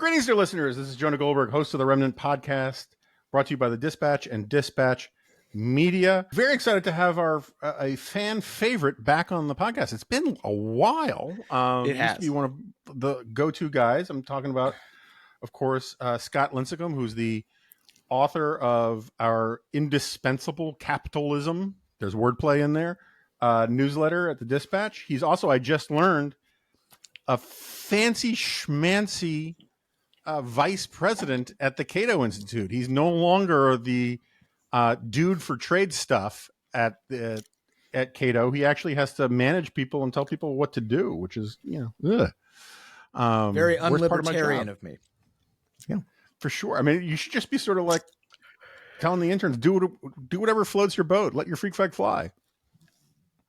Greetings, dear listeners. This is Jonah Goldberg, host of the Remnant podcast, brought to you by the Dispatch and Dispatch Media. Very excited to have a fan favorite back on the podcast. It's been a while. It has. Used to be one of the go-to guys. I'm talking about, of course, Scott Lincicome, who's the author of our indispensable Capitalism, there's wordplay in there, newsletter at the Dispatch. He's also, I just learned, a fancy schmancy vice president at the Cato Institute. He's no longer the dude for trade stuff at Cato. He actually has to manage people and tell people what to do, which is, very unlibertarian of me. Yeah, for sure. I mean, you should just be sort of like telling the interns, do whatever floats your boat. Let your freak flag fly.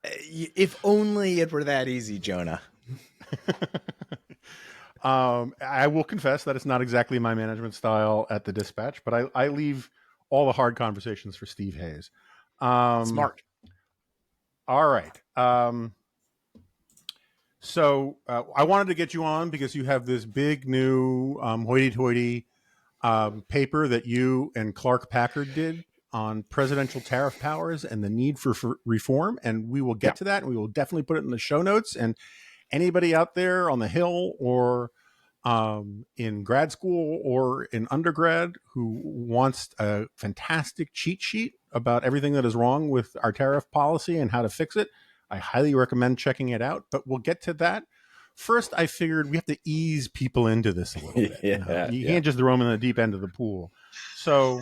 If only it were that easy, Jonah. I will confess that it's not exactly my management style at the Dispatch, but I leave all the hard conversations for Steve Hayes. Smart. All right. So I wanted to get you on because you have this big new hoity-toity paper that you and Clark Packard did on presidential tariff powers and the need for reform. And we will get to that, and we will definitely put it in the show notes. And anybody out there on the Hill or in grad school or in undergrad who wants a fantastic cheat sheet about everything that is wrong with our tariff policy and how to fix it, I highly recommend checking it out. But we'll get to that. First, I figured we have to ease people into this a little bit. You can't just throw them in the deep end of the pool. So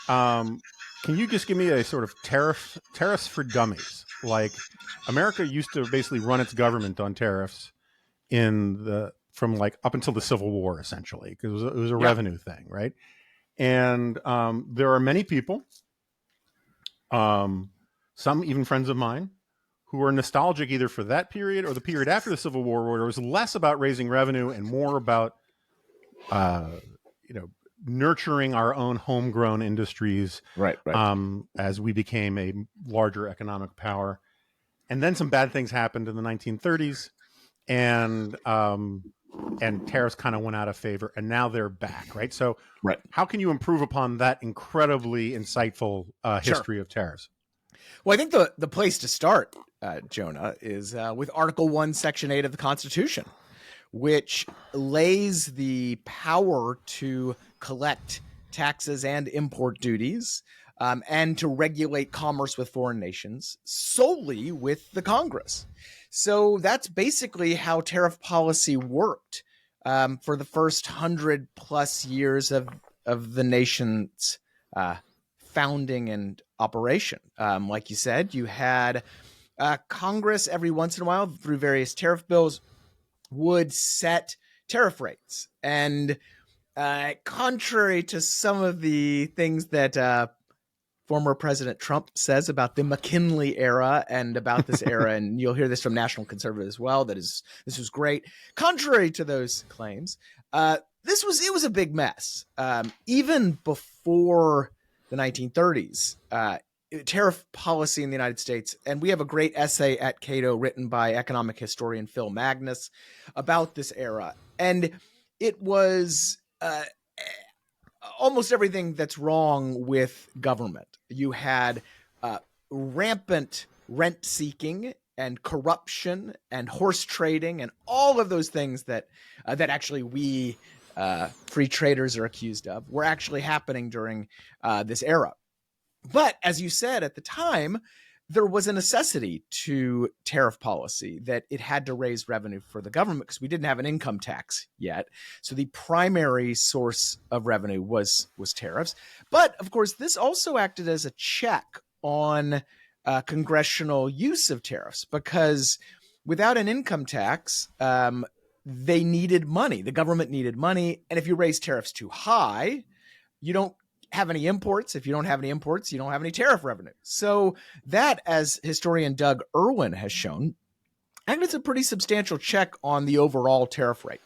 can you just give me a sort of tariffs for dummies? Like, America used to basically run its government on tariffs from like up until the Civil War, essentially, because it was a revenue thing, right? And there are many people, some even friends of mine, who are nostalgic either for that period or the period after the Civil War, where it was less about raising revenue and more about, nurturing our own homegrown industries, right. As we became a larger economic power. And then some bad things happened in the 1930s, and tariffs kind of went out of favor, and now they're back, right? So how can you improve upon that incredibly insightful history of tariffs? Well, I think the place to start, Jonah, is with Article 1, Section 8 of the Constitution, which lays the power to collect taxes and import duties and to regulate commerce with foreign nations solely with the Congress. So that's basically how tariff policy worked for the first 100+ years of the nation's founding and operation. Like you said, you had Congress every once in a while through various tariff bills would set tariff rates. And contrary to some of the things that former President Trump says about the McKinley era and about this era, and you'll hear this from National Conservative as well, this was great. Contrary to those claims, it was a big mess. Even before the 1930s, tariff policy in the United States, and we have a great essay at Cato written by economic historian Phil Magnus about this era. And it was almost everything that's wrong with government. You had rampant rent seeking and corruption and horse trading and all of those things that actually we free traders are accused of were actually happening during this era. But as you said at the time, there was a necessity to tariff policy, that it had to raise revenue for the government because we didn't have an income tax yet. So the primary source of revenue was tariffs. But of course, this also acted as a check on congressional use of tariffs, because without an income tax, they needed money. The government needed money. And if you raise tariffs too high, you don't have any imports. If you don't have any imports, you don't have any tariff revenue. So that, as historian Doug Irwin has shown, and it's a pretty substantial check on the overall tariff rate.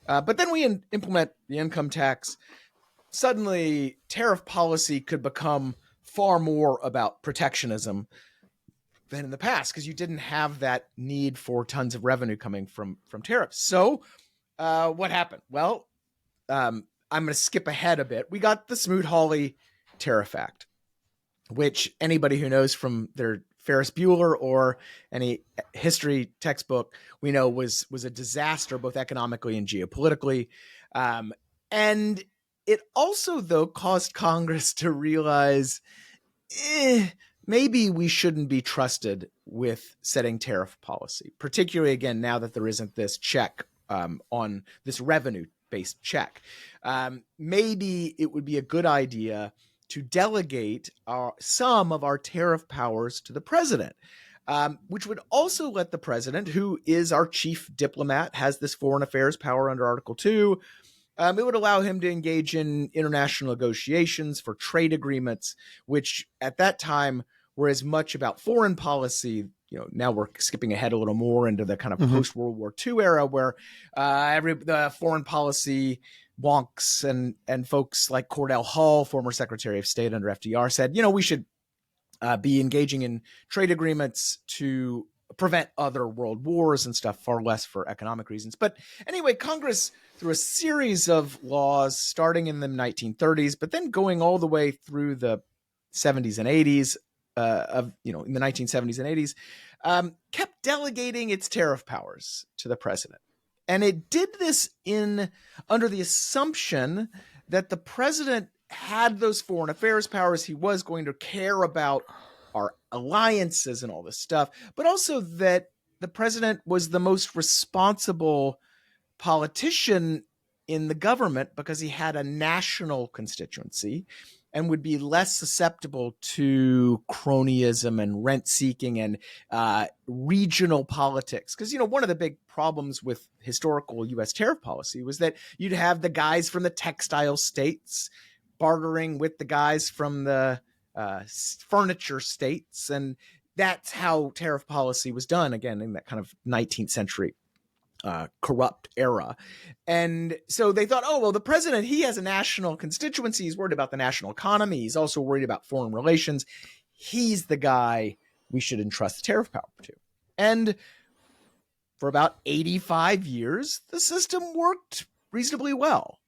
But then we implement the income tax. Suddenly, tariff policy could become far more about protectionism than in the past, because you didn't have that need for tons of revenue coming from tariffs. So what happened? Well, I'm going to skip ahead a bit. We got the Smoot-Hawley Tariff Act, which anybody who knows from their Ferris Bueller or any history textbook, we know was a disaster, both economically and geopolitically. And it also, though, caused Congress to realize, maybe we shouldn't be trusted with setting tariff policy, particularly, again, now that there isn't this check on this revenue-based check. Maybe it would be a good idea to delegate some of our tariff powers to the president, which would also let the president, who is our chief diplomat, has this foreign affairs power under Article 2. It would allow him to engage in international negotiations for trade agreements, which at that time were as much about foreign policy. Now we're skipping ahead a little more into the kind of post-World War II era, where the foreign policy wonks and folks like Cordell Hull, former Secretary of State under FDR, said, we should be engaging in trade agreements to prevent other world wars and stuff, far less for economic reasons. But anyway, Congress, through a series of laws starting in the 1930s, but then going all the way through the 70s and 80s, in the 1970s and 80s, kept delegating its tariff powers to the president. And it did this under the assumption that the president had those foreign affairs powers. He was going to care about our alliances and all this stuff, but also that the president was the most responsible politician in the government because he had a national constituency and would be less susceptible to cronyism and rent seeking and regional politics. Because, one of the big problems with historical U.S. tariff policy was that you'd have the guys from the textile states bartering with the guys from the furniture states. And that's how tariff policy was done, again, in that kind of 19th century corrupt era. And so they thought, the president, he has a national constituency. He's worried about the national economy. He's also worried about foreign relations. He's the guy we should entrust the tariff power to. And for about 85 years, the system worked reasonably well.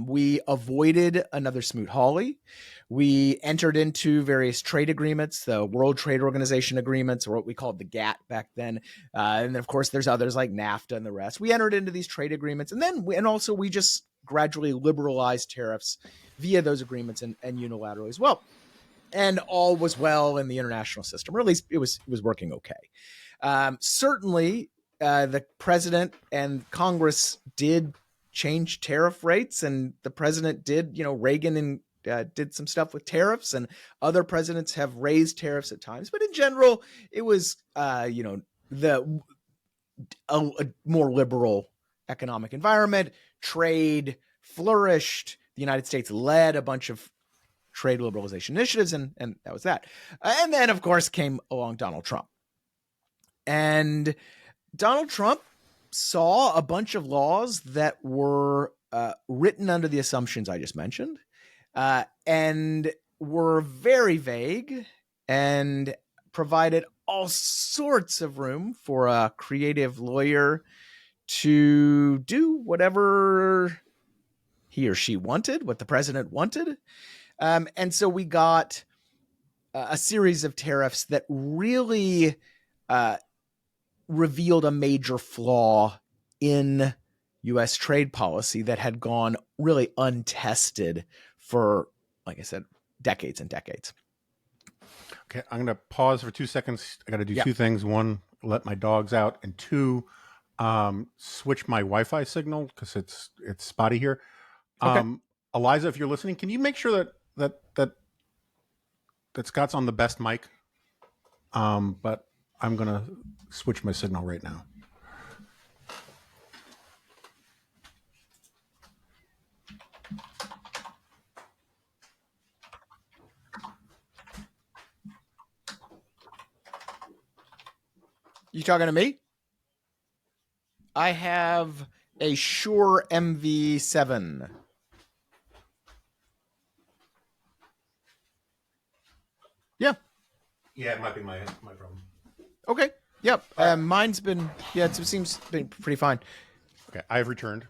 We avoided another Smoot-Hawley. We entered into various trade agreements, the World Trade Organization agreements, or what we called the GATT back then. And then, of course, there's others like NAFTA and the rest. We entered into these trade agreements. And then we just gradually liberalized tariffs via those agreements and unilaterally as well. And all was well in the international system, or at least it was working okay. Certainly, the president and Congress did change tariff rates, and the president did, Reagan and did some stuff with tariffs, and other presidents have raised tariffs at times. But in general, it was, a more liberal economic environment. Trade flourished. The United States led a bunch of trade liberalization initiatives, and that was that. And then, of course, came along Donald Trump. And Donald Trump saw a bunch of laws that were written under the assumptions I just mentioned, and were very vague and provided all sorts of room for a creative lawyer to do whatever he or she wanted, what the president wanted. And so we got a series of tariffs that really revealed a major flaw in U.S. trade policy that had gone really untested for, like I said, decades and decades. Okay, I'm going to pause for 2 seconds. I got to do two things. One, let my dogs out, and two, switch my Wi-Fi signal because it's spotty here. Okay. Eliza, if you're listening, can you make sure that Scott's on the best mic? But I'm going to switch my signal right now. You talking to me? I have a Shure MV7. Yeah. Yeah, it might be my problem. Okay. Yep. Mine's been, it seems been pretty fine. Okay, I have returned.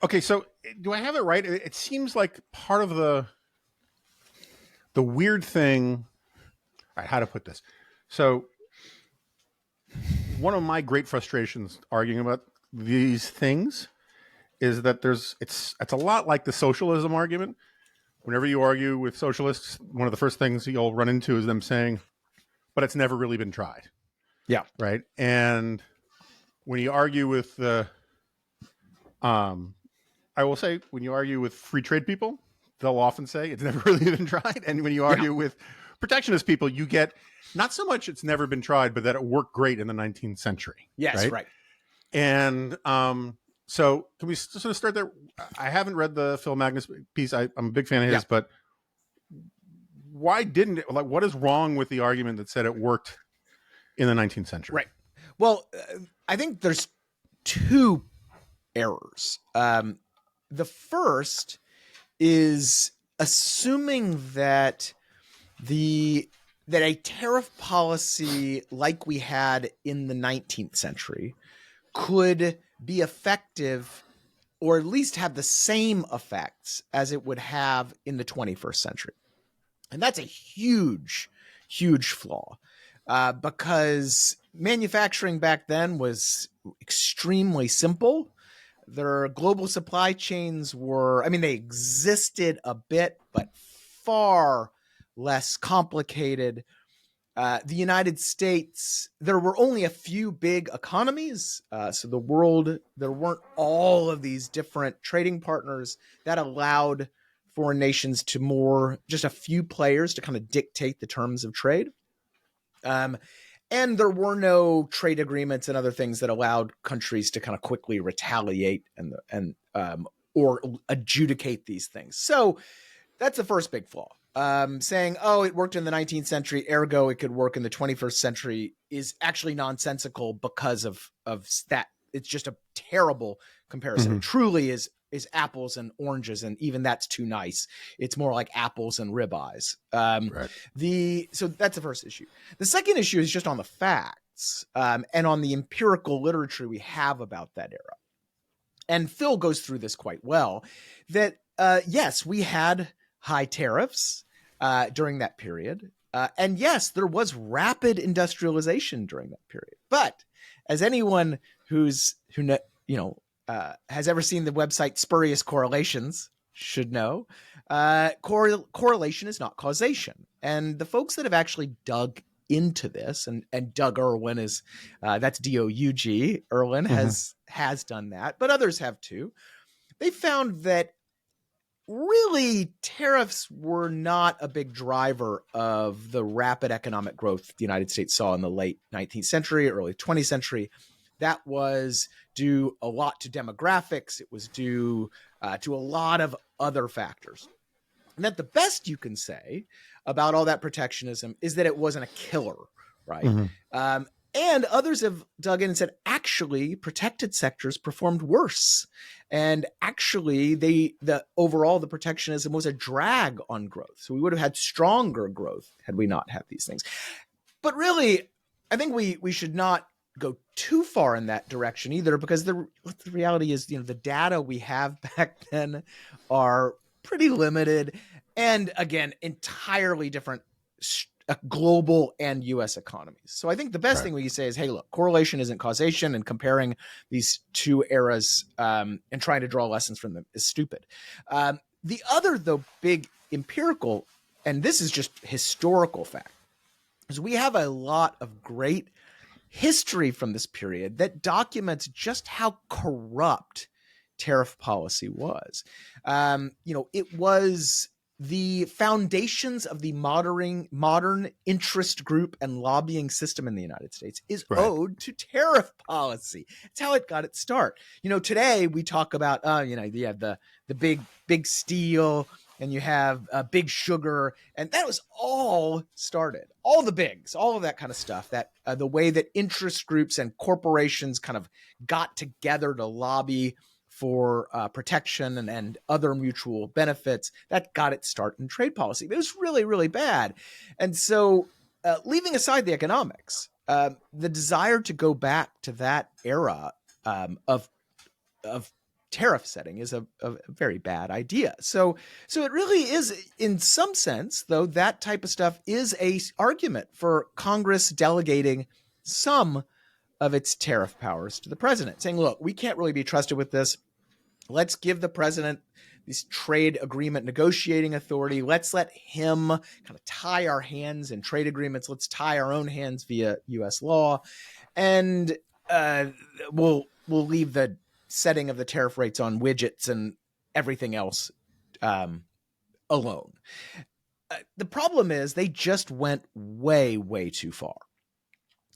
Okay, so do I have it right? It seems like part of the weird thing. All right, how to put this? So one of my great frustrations arguing about these things is that it's a lot like the socialism argument. Whenever you argue with socialists, one of the first things you'll run into is them saying, "But it's never really been tried." Yeah. Right? And when you argue with the I will say, when you argue with free trade people, they'll often say it's never really been tried. And when you argue with protectionist people, you get not so much it's never been tried, but that it worked great in the 19th century. Yes, right. And so can we sort of start there? I haven't read the Phil Magnus piece. I'm a big fan of his, but why didn't it? Like, what is wrong with the argument that said it worked in the 19th century? Right. Well, I think there's two errors. The first is assuming that a tariff policy like we had in the 19th century could be effective, or at least have the same effects as it would have in the 21st century. And that's a huge, huge flaw, because manufacturing back then was extremely simple. Their global supply chains were, I mean, they existed a bit, but far less complicated. The United States, there were only a few big economies. So the world, there weren't all of these different trading partners that allowed foreign nations to just a few players to kind of dictate the terms of trade. And there were no trade agreements and other things that allowed countries to kind of quickly retaliate or adjudicate these things. So that's the first big flaw. Saying, oh, it worked in the 19th century, ergo it could work in the 21st century, is actually nonsensical because of that. It's just a terrible comparison. It truly is apples and oranges, and even that's too nice. It's more like apples and ribeyes. So that's the first issue. The second issue is just on the facts and on the empirical literature we have about that era. And Phil goes through this quite well, that yes, we had high tariffs during that period. And yes, there was rapid industrialization during that period. But as anyone who has ever seen the website Spurious Correlations should know, correlation is not causation. And the folks that have actually dug into this, and Doug Irwin is, that's D-O-U-G, Irwin has done that, but others have too. They found that really tariffs were not a big driver of the rapid economic growth the United States saw in the late 19th century, early 20th century. That was due a lot to demographics. It was due to a lot of other factors. And that the best you can say about all that protectionism is that it wasn't a killer, right? And others have dug in and said, actually, protected sectors performed worse. And actually, the overall, the protectionism was a drag on growth. So we would have had stronger growth had we not had these things. But really, I think we should not go too far in that direction either, because the reality is, the data we have back then are pretty limited. And again, entirely different global and U.S. economies. So I think the best thing we can say is, hey, look, correlation isn't causation, and comparing these two eras and trying to draw lessons from them is stupid. The other, though, big empirical, and this is just historical fact, is we have a lot of great history from this period that documents just how corrupt tariff policy was. It was the foundations of the modern interest group and lobbying system in the United States is owed to tariff policy. It's how it got its start. Today we talk about, you have the big steel, and you have big sugar, and that was all started. All the bigs, all of that kind of stuff, that the way that interest groups and corporations kind of got together to lobby for protection and other mutual benefits, that got its start in trade policy. It was really, really bad. And so leaving aside the economics, the desire to go back to that era of tariff setting is a very bad idea. So it really is, in some sense, though, that type of stuff is a argument for Congress delegating some of its tariff powers to the president, saying, look, we can't really be trusted with this. Let's give the president this trade agreement negotiating authority. Let's let him kind of tie our hands in trade agreements. Let's tie our own hands via U.S. law. And we'll leave the setting of the tariff rates on widgets and everything else alone. The problem is they just went way, way too far.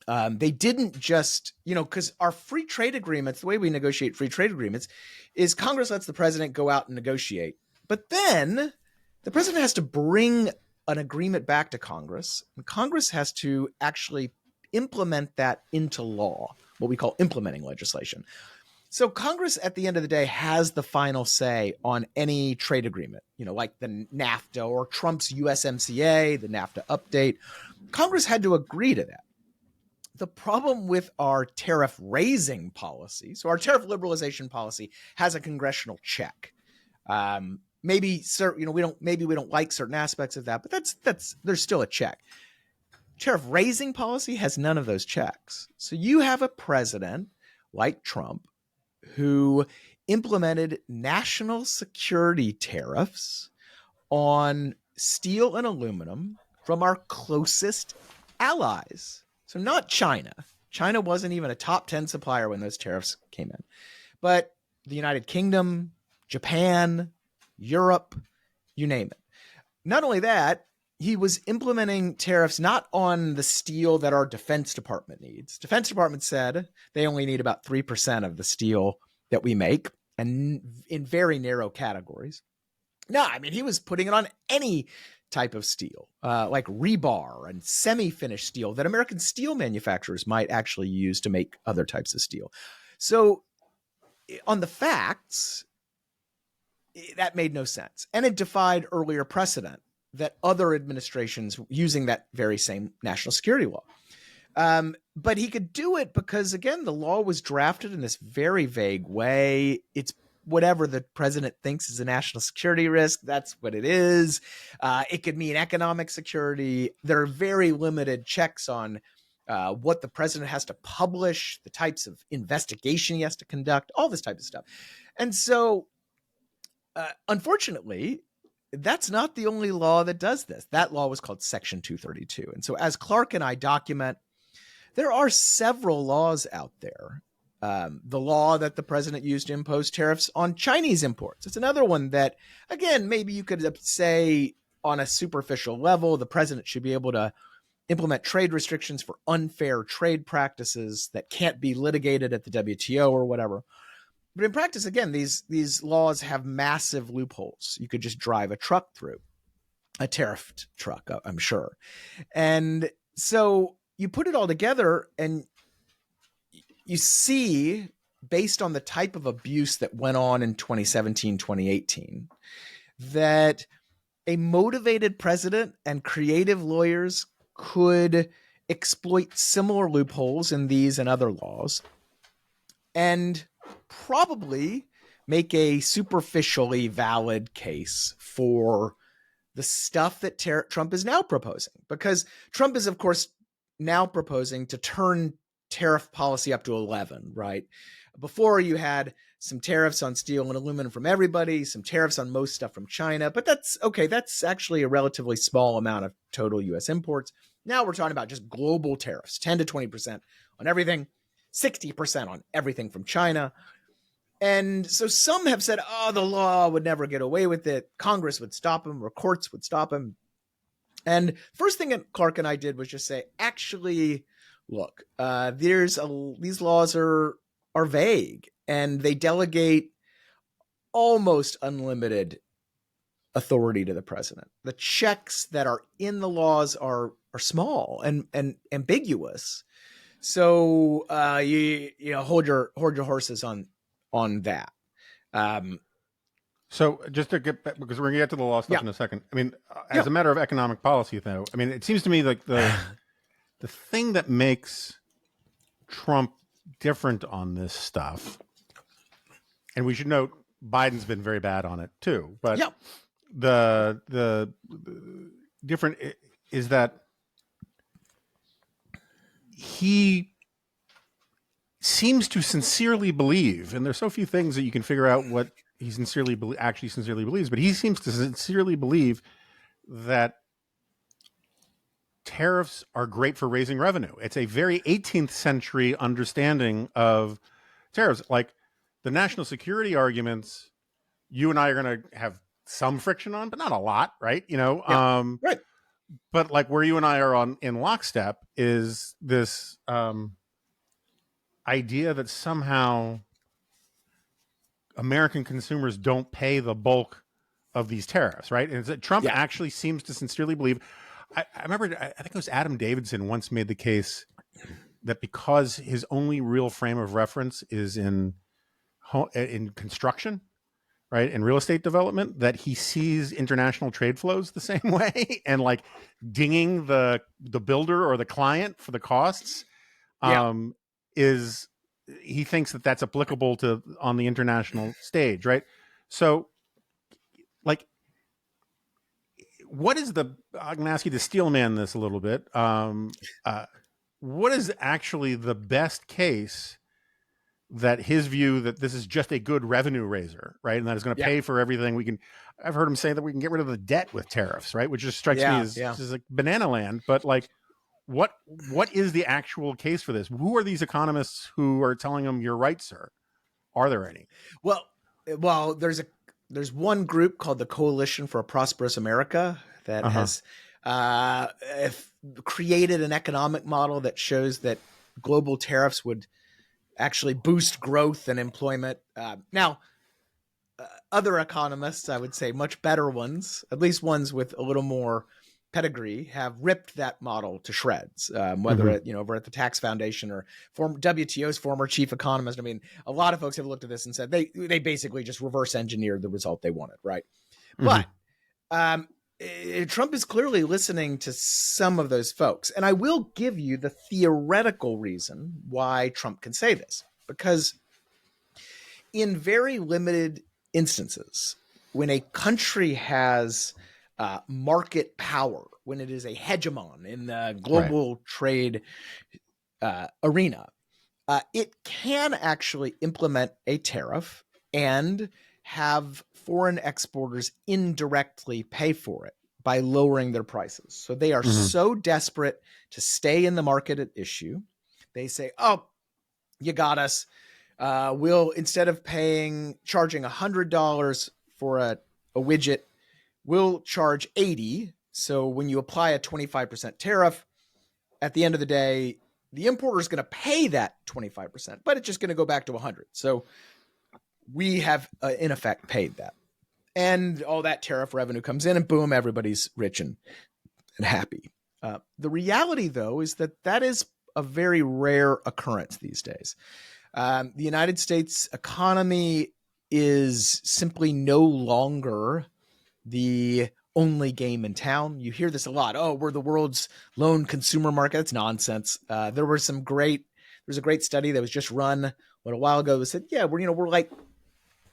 They didn't just, because our free trade agreements, the way we negotiate free trade agreements is Congress lets the president go out and negotiate. But then the president has to bring an agreement back to Congress, and Congress has to actually implement that into law, what we call implementing legislation. So Congress, at the end of the day, has the final say on any trade agreement, like the NAFTA or Trump's USMCA, the NAFTA update. Congress had to agree to that. The problem with our tariff raising policy, so our tariff liberalization policy has a congressional check. Maybe we don't like certain aspects of that, but that's there's still a check. Tariff raising policy has none of those checks. So you have a president like Trump who implemented national security tariffs on steel and aluminum from our closest allies. So not China. China wasn't even a top 10 supplier when those tariffs came in. But the United Kingdom, Japan, Europe, you name it. Not only that, he was implementing tariffs not on the steel that our Defense Department needs. Defense Department said they only need about 3% of the steel that we make, and in very narrow categories. No, he was putting it on any type of steel, like rebar and semi-finished steel that American steel manufacturers might actually use to make other types of steel. So on the facts, that made no sense. And it defied earlier precedent that other administrations using that very same national security law. But he could do it because, again, the law was drafted in this very vague way. It's whatever the president thinks is a national security risk, that's what it is. It could mean economic security. There are very limited checks on what the president has to publish, the types of investigation he has to conduct, all this type of stuff. And so, unfortunately, that's not the only law that does this. That law was called Section 232. And so as Clark and I document, there are several laws out there. The law that the president used to impose tariffs on Chinese imports. It's another one that, again, maybe you could say on a superficial level, the president should be able to implement trade restrictions for unfair trade practices that can't be litigated at the WTO or whatever. But in practice, again, these laws have massive loopholes. You could just drive a truck through, a tariffed truck, I'm sure. And so you put it all together and you see, based on the type of abuse that went on in 2017, 2018, that a motivated president and creative lawyers could exploit similar loopholes in these and other laws and probably make a superficially valid case for the stuff that Trump is now proposing. Because Trump is, of course, now proposing to turn tariff policy up to 11, right? Before you had some tariffs on steel and aluminum from everybody, some tariffs on most stuff from China, but that's okay. That's actually a relatively small amount of total U.S. imports. Now we're talking about just global tariffs, 10 to 20% on everything, 60% on everything from China. And so some have said, the law would never get away with it. Congress would stop him or courts would stop him. And first thing that Clark and I did was just say, actually, look, these laws are vague and they delegate almost unlimited authority to the president. The checks that are in the laws are small and ambiguous. So you hold your horses on that. So just to get back, because we're going to get to the law stuff in a second. As a matter of economic policy, though, it seems to me like the thing that makes Trump different on this stuff and we should note Biden's been very bad on it too. But Yeah. the different is that he seems to sincerely believe, and there's so few things that you can figure out what he actually sincerely believes, but he seems to sincerely believe that tariffs are great for raising revenue. It's a very 18th century understanding of tariffs. Like the national security arguments, you and I are going to have some friction on, but not a lot, right? Right. But like where you and I are on in lockstep is this idea that somehow American consumers don't pay the bulk of these tariffs, right? And it's that Trump actually seems to sincerely believe. I remember, I think it was Adam Davidson once made the case that because his only real frame of reference is in construction, right, and real estate development, that he sees international trade flows the same way, and like dinging the builder or the client for the costs is, he thinks that that's applicable to on the international stage, right? So like, what is the, I'm going to ask you to steel man this a little bit. What is actually the best case that his view that this is just a good revenue raiser, right? And that is going to pay for everything we can. I've heard him say that we can get rid of the debt with tariffs, right? Which just strikes me as just like banana land. But like, what is the actual case for this? Who are these economists who are telling him you're right, sir? Are there any? Well, there's one group called the Coalition for a Prosperous America that has created an economic model that shows that global tariffs would actually boost growth and employment. Now, other economists, I would say much better ones, at least ones with a little more pedigree, have ripped that model to shreds, whether over at the Tax Foundation or WTO's former chief economist. I mean, a lot of folks have looked at this and said they basically just reverse engineered the result they wanted, right? But Trump is clearly listening to some of those folks. And I will give you the theoretical reason why Trump can say this, because in very limited instances, when a country has market power, when it is a hegemon in the global trade arena, it can actually implement a tariff and have foreign exporters indirectly pay for it by lowering their prices. So they are so desperate to stay in the market at issue. They say, oh, you got us. We'll, instead of charging $100 for a widget, we'll charge 80. So when you apply a 25% tariff, at the end of the day, the importer is going to pay that 25%, but it's just going to go back to 100. So we have, in effect, paid that. And all that tariff revenue comes in and boom, everybody's rich and happy. The reality, though, is that is a very rare occurrence these days. The United States economy is simply no longer the only game in town. You hear this a lot. Oh, we're the world's lone consumer market. That's nonsense. There's a great study that was just run a while ago that said, yeah, we're like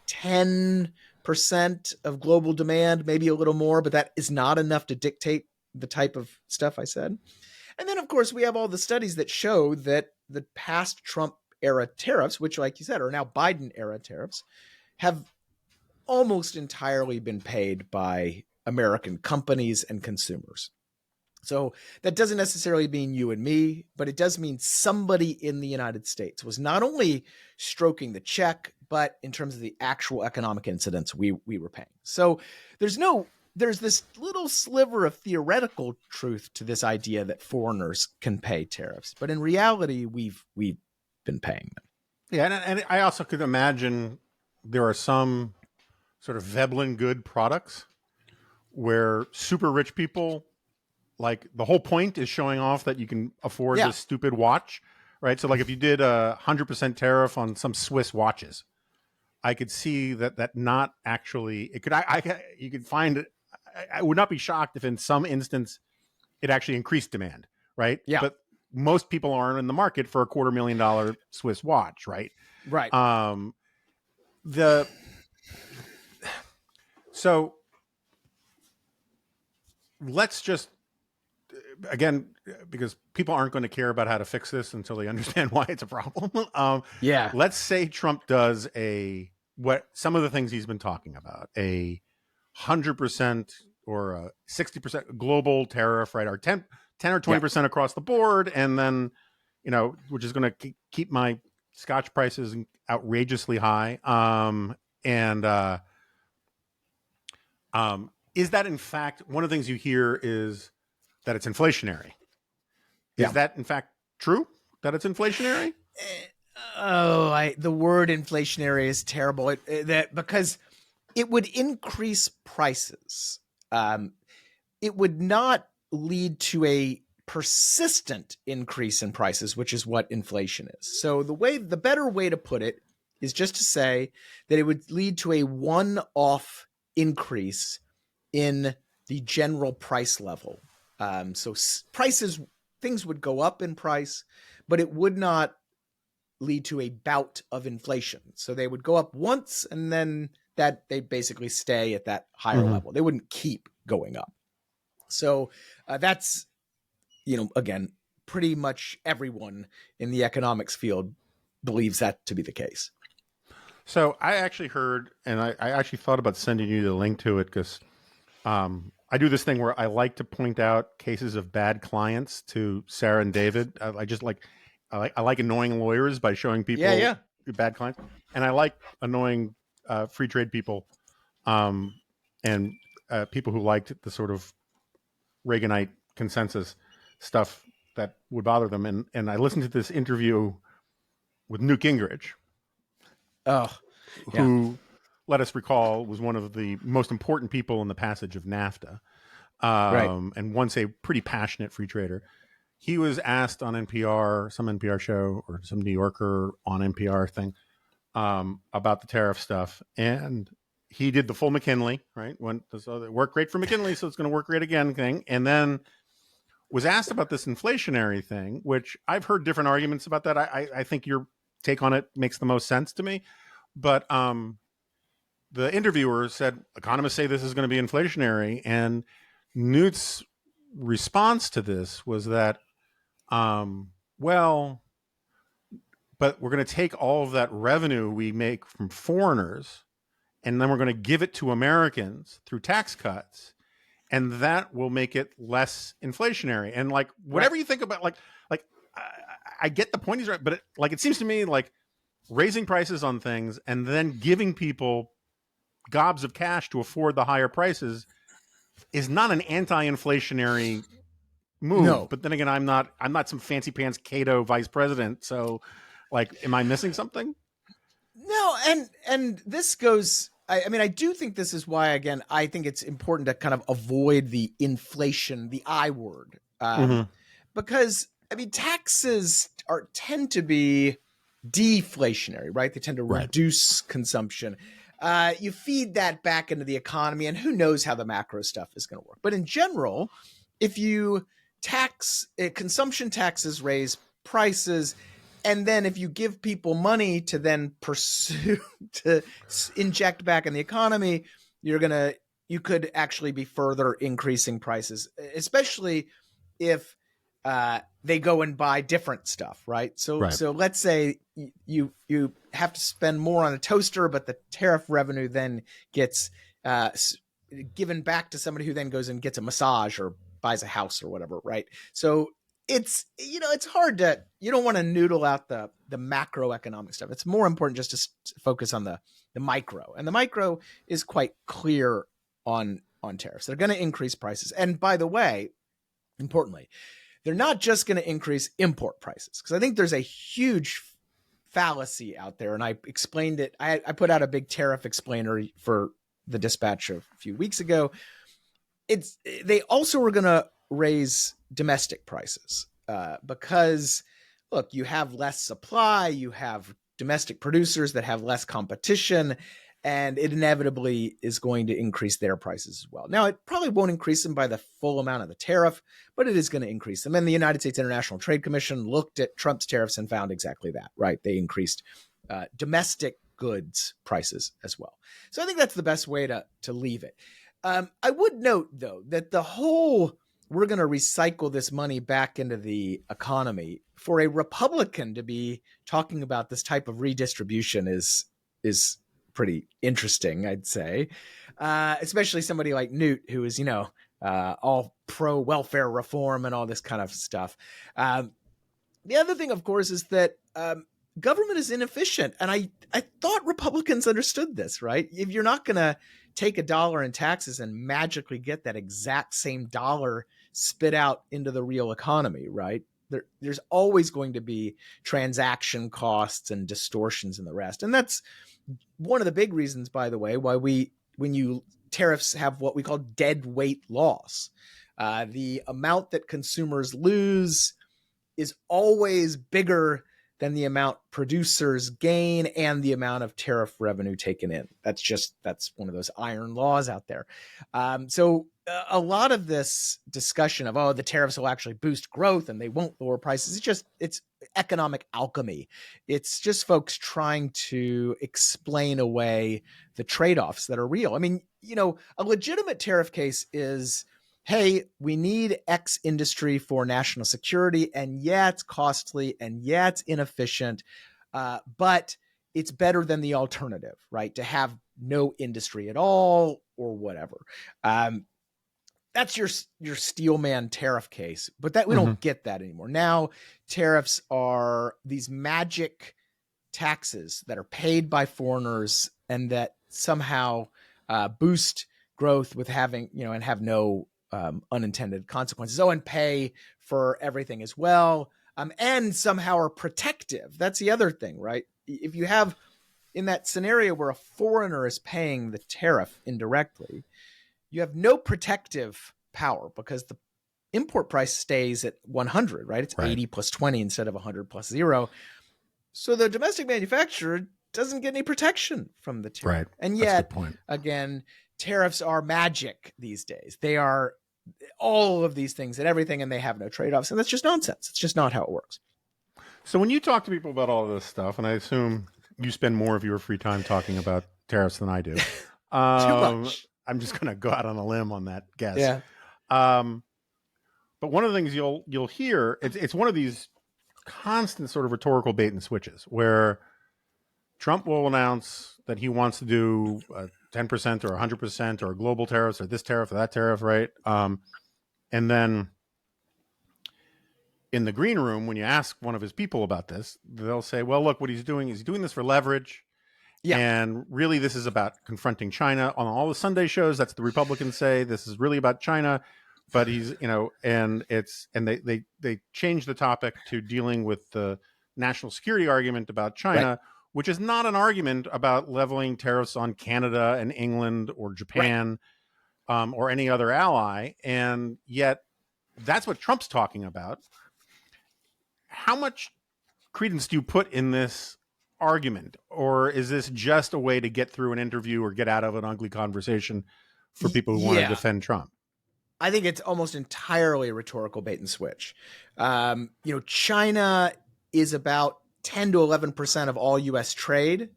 10% of global demand, maybe a little more, but that is not enough to dictate the type of stuff I said. And then, of course, we have all the studies that show that the past Trump era tariffs, which, like you said, are now Biden era tariffs, have almost entirely been paid by American companies and consumers. So that doesn't necessarily mean you and me, but it does mean somebody in the United States was not only stroking the check, but in terms of the actual economic incidents we were paying. So there's this little sliver of theoretical truth to this idea that foreigners can pay tariffs, but in reality, we've been paying them. Yeah, and I also could imagine there are some sort of Veblen good products where super rich people, like the whole point is showing off that you can afford this stupid watch, right? So like if you did 100% tariff on some Swiss watches, I could see that not actually, it could, you could find it. I would not be shocked if in some instance it actually increased demand, right? Yeah. But most people aren't in the market for a $250,000 Swiss watch, right? Right. the so let's just again, because people aren't going to care about how to fix this until they understand why it's a problem. Yeah. Let's say Trump does what some of the things he's been talking about, 100% or a 60% global tariff, right? Or 10 or 20% across the board. And then, which is going to keep my scotch prices outrageously high. Is that in fact, one of the things you hear is that it's inflationary. Is that in fact true that it's inflationary? The word inflationary is terrible. Because it would increase prices. It would not lead to a persistent increase in prices, which is what inflation is. So the better way to put it is just to say that it would lead to a one-off increase in the general price level. So things would go up in price, but it would not lead to a bout of inflation. So they would go up once and then that they basically stay at that higher level. They wouldn't keep going up. So that's, again, pretty much everyone in the economics field believes that to be the case. So I actually heard, and I actually thought about sending you the link to it because I do this thing where I like to point out cases of bad clients to Sarah and David. I like annoying lawyers by showing people bad clients, and I like annoying free trade people and people who liked the sort of Reaganite consensus stuff that would bother them. And I listened to this interview with Newt Gingrich, who, let us recall, was one of the most important people in the passage of NAFTA, and once a pretty passionate free trader. He was asked on NPR, some NPR show or some New Yorker on NPR thing about the tariff stuff. And he did the full McKinley, right? So it worked great for McKinley, so it's going to work great again thing. And then was asked about this inflationary thing, which I've heard different arguments about that. I think your take on it makes the most sense to me. But the interviewer said, economists say this is going to be inflationary. And Newt's response to this was that, well, but we're going to take all of that revenue we make from foreigners and then we're going to give it to Americans through tax cuts. And that will make it less inflationary. And like, whatever you think about, I get the point he's right, but it seems to me like raising prices on things and then giving people gobs of cash to afford the higher prices is not an anti-inflationary move. No. But then again, I'm not some fancy pants Cato vice president. So am I missing something? No. And this goes, I do think this is why, again, I think it's important to kind of avoid the inflation, the I word, because taxes tend to be deflationary, right? They tend to reduce consumption. You feed that back into the economy, and who knows how the macro stuff is going to work. But in general, if you tax consumption taxes, raise prices, and then if you give people money to then pursue to inject back in the economy, you could actually be further increasing prices, especially if they go and buy different stuff, right? So let's say you have to spend more on a toaster, but the tariff revenue then gets given back to somebody who then goes and gets a massage or buys a house or whatever, right? So it's hard you don't want to noodle out the macroeconomic stuff. It's more important just to focus on the micro, and the micro is quite clear on tariffs. They're going to increase prices, and by the way, importantly, they're not just going to increase import prices, because I think there's a huge fallacy out there, and I explained it. I put out a big tariff explainer for the Dispatch a few weeks ago. They also were going to raise domestic prices because, look, you have less supply, you have domestic producers that have less competition, and it inevitably is going to increase their prices as well. Now, it probably won't increase them by the full amount of the tariff, but it is going to increase them. And the United States International Trade Commission looked at Trump's tariffs and found exactly that, right? They increased domestic goods prices as well. So I think that's the best way to leave it. I would note, though, that the whole we're going to recycle this money back into the economy, for a Republican to be talking about this type of redistribution is pretty interesting, I'd say, especially somebody like Newt, who is, all pro welfare reform and all this kind of stuff. The other thing, of course, is that government is inefficient. And I thought Republicans understood this, right? If you're not going to take $1 in taxes and magically get that exact same dollar spit out into the real economy, right? There's always going to be transaction costs and distortions and the rest. And that's one of the big reasons, by the way, why tariffs have what we call dead weight loss. The amount that consumers lose is always bigger than the amount producers gain and the amount of tariff revenue taken in. That's one of those iron laws out there. So a lot of this discussion of, the tariffs will actually boost growth and they won't lower prices, it's economic alchemy. It's just folks trying to explain away the trade-offs that are real. I mean, a legitimate tariff case is, hey, we need X industry for national security, and yeah, it's costly, and yeah, it's inefficient, but it's better than the alternative, right? To have no industry at all or whatever. That's your steelman tariff case, but that we don't get that anymore. Now, tariffs are these magic taxes that are paid by foreigners and that somehow boost growth with having, and have no unintended consequences. And pay for everything as well. And somehow are protective. That's the other thing, right? If you have in that scenario where a foreigner is paying the tariff indirectly, you have no protective power because the import price stays at 100, right? It's 80 plus 20 instead of 100 plus 0. So the domestic manufacturer doesn't get any protection from the tariff. Right. And yet, again, tariffs are magic these days. They are all of these things and everything, and they have no trade-offs. And that's just nonsense. It's just not how it works. So when you talk to people about all of this stuff, and I assume you spend more of your free time talking about tariffs than I do. Too much. I'm just going to go out on a limb on that guess. Yeah. But one of the things you'll hear, it's one of these constant sort of rhetorical bait and switches where Trump will announce that he wants to do 10% or 100% or global tariffs or this tariff or that tariff, right? And then in the green room, when you ask one of his people about this, they'll say, well, look, what he's doing this for leverage. Yeah. And really, this is about confronting China. On all the Sunday shows, that's what the Republicans say. This is really about China. But he's, and they change the topic to dealing with the national security argument about China, which is not an argument about leveling tariffs on Canada and England or Japan or any other ally. And yet that's what Trump's talking about. How much credence do you put in this argument? Or is this just a way to get through an interview or get out of an ugly conversation for people who want to defend Trump? I think it's almost entirely a rhetorical bait and switch. China is about 10 to 11% of all U.S. trade,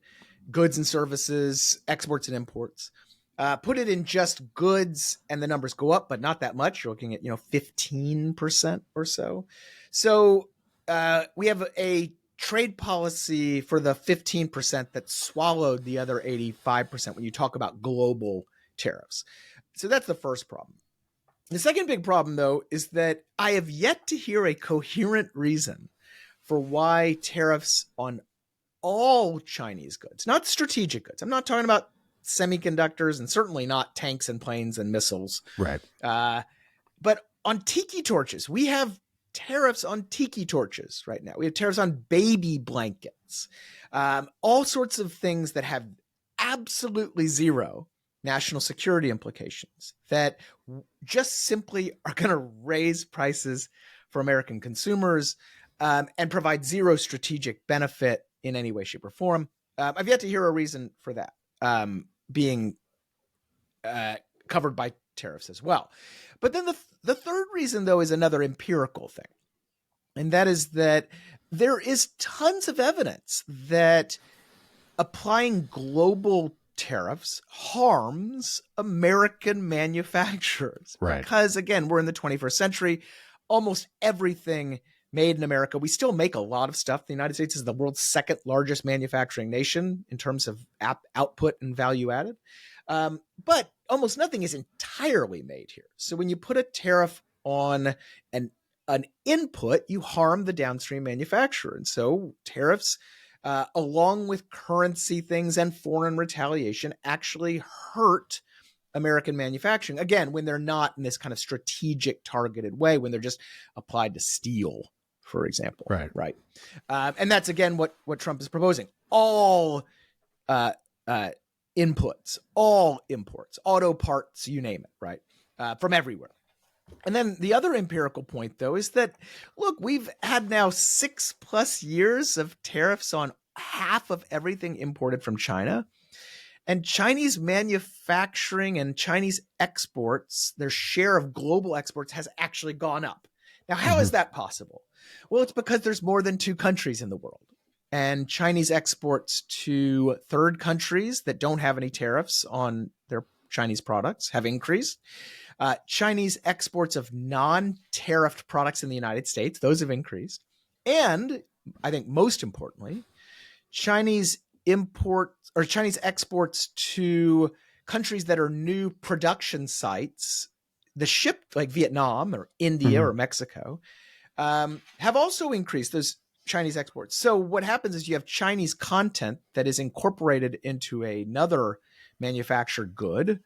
goods and services, exports and imports. Put it in just goods and the numbers go up, but not that much. You're looking at, 15% or so. So we have a trade policy for the 15% that swallowed the other 85% when you talk about global tariffs. So that's the first problem. The second big problem, though, is that I have yet to hear a coherent reason for why tariffs on all Chinese goods, not strategic goods. I'm not talking about semiconductors and certainly not tanks and planes and missiles. Right. But on tiki torches, we have tariffs on tiki torches right now. We have tariffs on baby blankets, all sorts of things that have absolutely zero national security implications that just simply are going to raise prices for American consumers and provide zero strategic benefit in any way, shape, or form. I've yet to hear a reason for that being covered by tariffs as well. But then the third reason, though, is another empirical thing. And that is that there is tons of evidence that applying global tariffs harms American manufacturers. Right. Because, again, we're in the 21st century. Almost everything made in America. We still make a lot of stuff. The United States is the world's second largest manufacturing nation in terms of output and value added. But almost nothing is entirely made here. So when you put a tariff on an input, you harm the downstream manufacturer. And so tariffs, along with currency things and foreign retaliation, actually hurt American manufacturing. Again, when they're not in this kind of strategic, targeted way, when they're just applied to steel, for example. Right. And that's, again, what Trump is proposing. All inputs, all imports, auto parts, you name it, right? From everywhere. And then the other empirical point, though, is that, look, we've had now 6+ years of tariffs on half of everything imported from China. And Chinese manufacturing and Chinese exports, their share of global exports has actually gone up. Now, how is that possible? Well, it's because there's more than 2 countries in the world. And Chinese exports to third countries that don't have any tariffs on their Chinese products have increased. Chinese exports of non-tariffed products in the United States, those have increased. And I think most importantly, Chinese exports to countries that are new production sites, the ship like Vietnam or India or Mexico, have also increased those Chinese exports. So what happens is you have Chinese content that is incorporated into another manufactured good,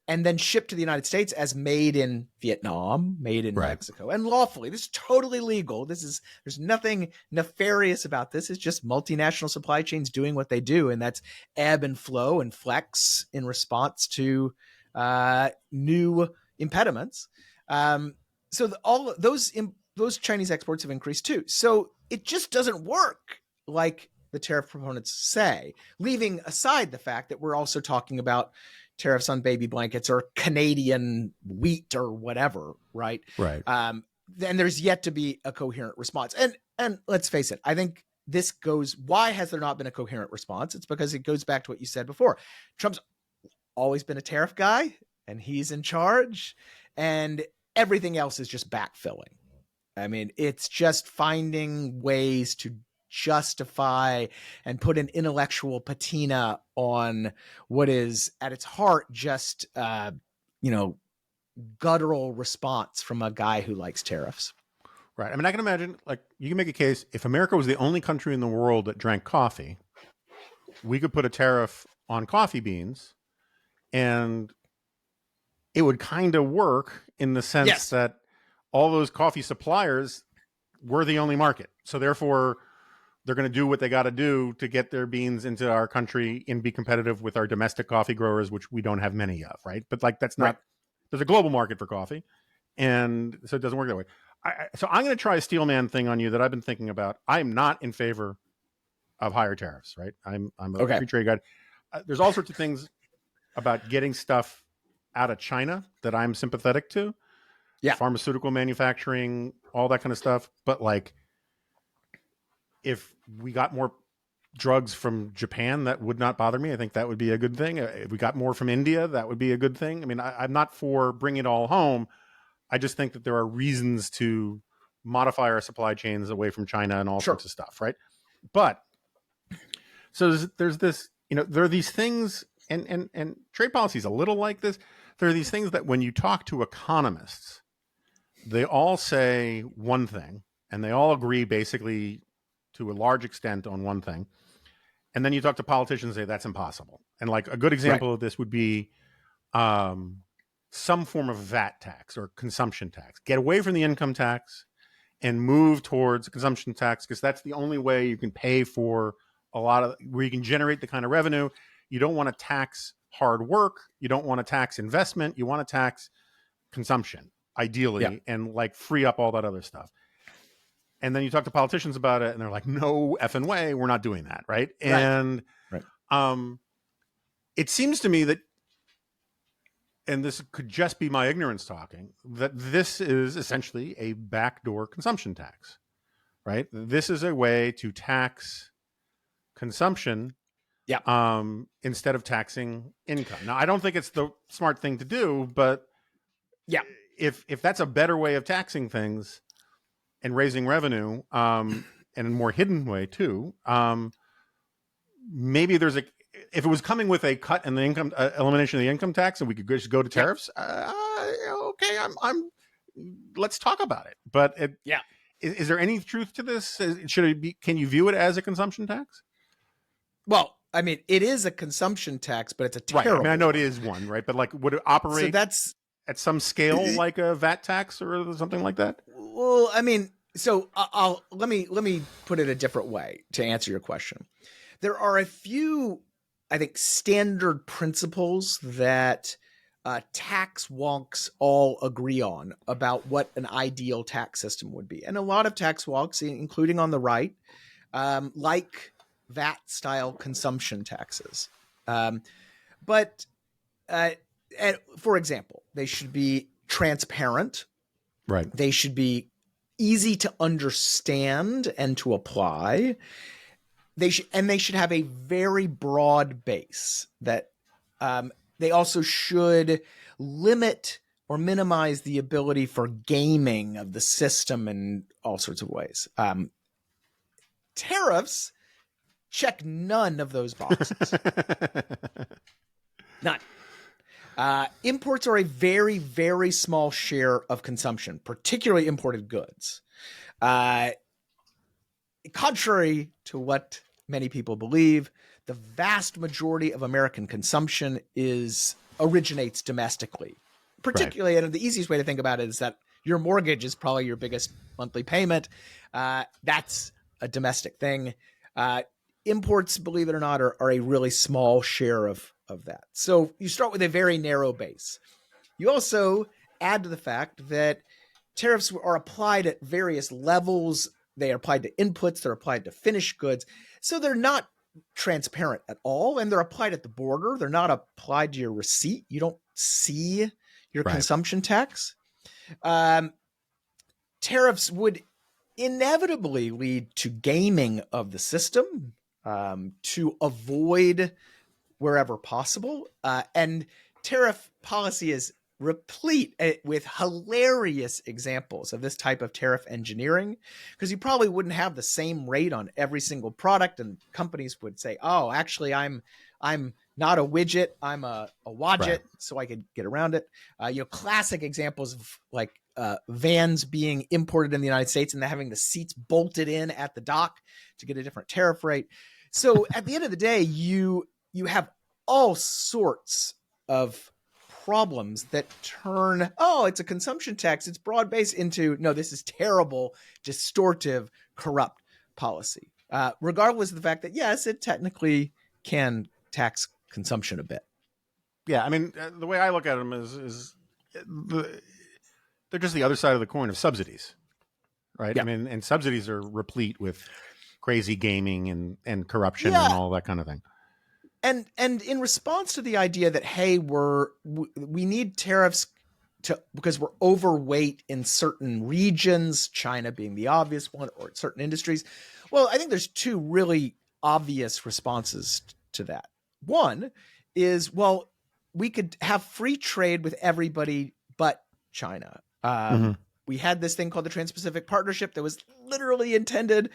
and then shipped to the United States as made in Vietnam, made in Mexico, and lawfully. This is totally legal. There's nothing nefarious about this. It's just multinational supply chains doing what they do, and that's ebb and flow and flex in response to new impediments. So all those Chinese exports have increased too. So it just doesn't work like the tariff proponents say, leaving aside the fact that we're also talking about tariffs on baby blankets or Canadian wheat or whatever, right? And there's yet to be a coherent response. And let's face it, I think this goes, why has there not been a coherent response? It's because it goes back to what you said before. Trump's always been a tariff guy and he's in charge, and everything else is just backfilling. I mean, it's just finding ways to justify and put an intellectual patina on what is at its heart just guttural response from a guy who likes tariffs. Right. I mean, I can imagine, like, you can make a case if America was the only country in the world that drank coffee, we could put a tariff on coffee beans and it would kind of work in the sense that all those coffee suppliers were the only market. So therefore they're going to do what they got to do to get their beans into our country and be competitive with our domestic coffee growers, which we don't have many of, right? But like, that's not, there's a global market for coffee. And so it doesn't work that way. So I'm going to try a steel man thing on you that I've been thinking about. I'm not in favor of higher tariffs, right? I'm a free trade guy. There's all sorts of things about getting stuff out of China that I'm sympathetic to. Pharmaceutical manufacturing, all that kind of stuff. But like, if we got more drugs from Japan, that would not bother me. I think that would be a good thing. If we got more from India, that would be a good thing. I mean, I'm not for bringing it all home. I just think that there are reasons to modify our supply chains away from China and all sorts of stuff, right? But so there's this, there are these things, and trade policy is a little like this. There are these things that when you talk to economists, they all say one thing, and they all agree basically to a large extent on one thing. And then you talk to politicians and say that's impossible. And like a good example of this would be some form of VAT tax or consumption tax. Get away from the income tax and move towards consumption tax, because that's the only way you can pay for a lot of, where you can generate the kind of revenue. You don't want to tax hard work. You don't want to tax investment. You want to tax consumption, ideally, and like free up all that other stuff. And then you talk to politicians about it and they're like, no effing way, we're not doing that, right? And it seems to me that, and this could just be my ignorance talking, that this is essentially a backdoor consumption tax, right? This is a way to tax consumption, Yeah. instead of taxing income. Now, I don't think it's the smart thing to do, but Yeah. if that's a better way of taxing things and raising revenue, and in a more hidden way too, maybe there's a, if it was coming with a cut in the income, elimination of the income tax, and we could just go to tariffs, okay, I'm let's talk about it. But is there any truth to this? Should it be? Can you view it as a consumption tax? Well, I mean, it is a consumption tax, but it's a Right. terrible. I mean, I know it is one, right? But like, would it operate? So that's at some scale like a VAT tax or something like that? Well, I mean, so let me put it a different way to answer your question. There are a few, I think, standard principles that tax wonks all agree on about what an ideal tax system would be. And a lot of tax wonks, including on the right, like VAT-style consumption taxes. But for example, they should be transparent. Right. They should be easy to understand and to apply. They should have a very broad base. That they also should limit or minimize the ability for gaming of the system in all sorts of ways. Tariffs check none of those boxes. None. Imports are a very, very small share of consumption, particularly imported goods. Contrary to what many people believe, the vast majority of American consumption originates domestically. Particularly, and the easiest way to think about it is that your mortgage is probably your biggest monthly payment. That's a domestic thing. Imports, believe it or not, are a really small share of that. So you start with a very narrow base. You also add to the fact that tariffs are applied at various levels. They are applied to inputs. They're applied to finished goods. So they're not transparent at all. And they're applied at the border. They're not applied to your receipt. You don't see your consumption tax. Tariffs would inevitably lead to gaming of the system, to avoid wherever possible. And tariff policy is replete with hilarious examples of this type of tariff engineering, because you probably wouldn't have the same rate on every single product, and companies would say, oh, actually, I'm not a widget, I'm a wadget, so I could get around it. Classic examples of like vans being imported in the United States and then having the seats bolted in at the dock to get a different tariff rate. So at the end of the day, you have all sorts of problems that turn, oh, it's a consumption tax, it's broad-based, into, no, this is terrible, distortive, corrupt policy. Regardless of the fact that, yes, it technically can tax consumption a bit. Yeah, I mean, the way I look at them is they're just the other side of the coin of subsidies, right? Yeah. I mean, and subsidies are replete with crazy gaming and corruption and all that kind of thing. And in response to the idea that, hey, we need tariffs because we're overweight in certain regions, China being the obvious one, or certain industries. Well, I think there's two really obvious responses to that. One is, well, we could have free trade with everybody but China. We had this thing called the Trans-Pacific Partnership that was literally intended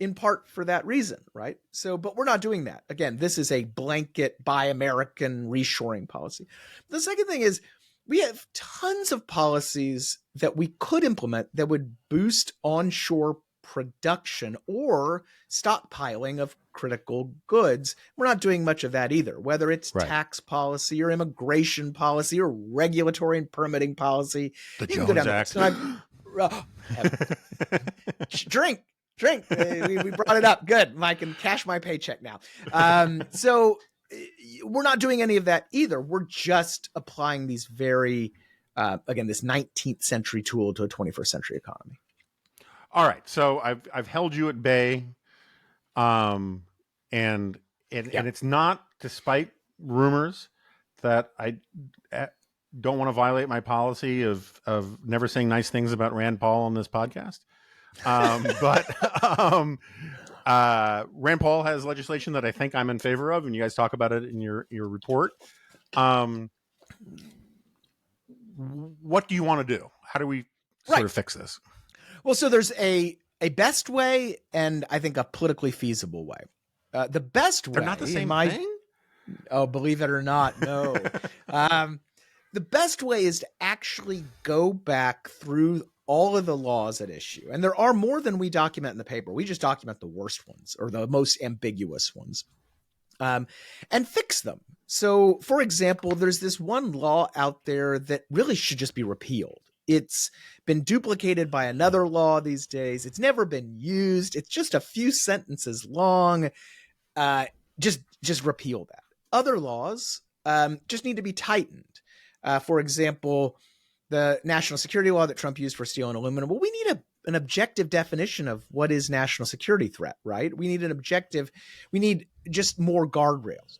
in part for that reason, right? So, but we're not doing that. Again, this is a blanket buy American reshoring policy. The second thing is, we have tons of policies that we could implement that would boost onshore production or stockpiling of critical goods. We're not doing much of that either, whether it's tax policy or immigration policy or regulatory and permitting policy. The Jones Act. Drink. We brought it up. Good. I can cash my paycheck now. So we're not doing any of that either. We're just applying these very, again, this 19th century tool to a 21st century economy. All right. So I've held you at bay, and it's not, despite rumors that I don't want to violate my policy of never saying nice things about Rand Paul on this podcast. But Rand Paul has legislation that I think I'm in favor of, and you guys talk about it in your report. What do you want to do? How do we sort of fix this? Well, so there's a best way and I think a politically feasible way. The best way, they're not the same thing. Oh, believe it or not, no. The best way is to actually go back through all of the laws at issue. And there are more than we document in the paper. We just document the worst ones or the most ambiguous ones, and fix them. So, for example, there's this one law out there that really should just be repealed. It's been duplicated by another law these days. It's never been used. It's just a few sentences long. Just repeal that. Other laws just need to be tightened. For example, the national security law that Trump used for steel and aluminum. Well, we need an objective definition of what is national security threat, right? We need just more guardrails.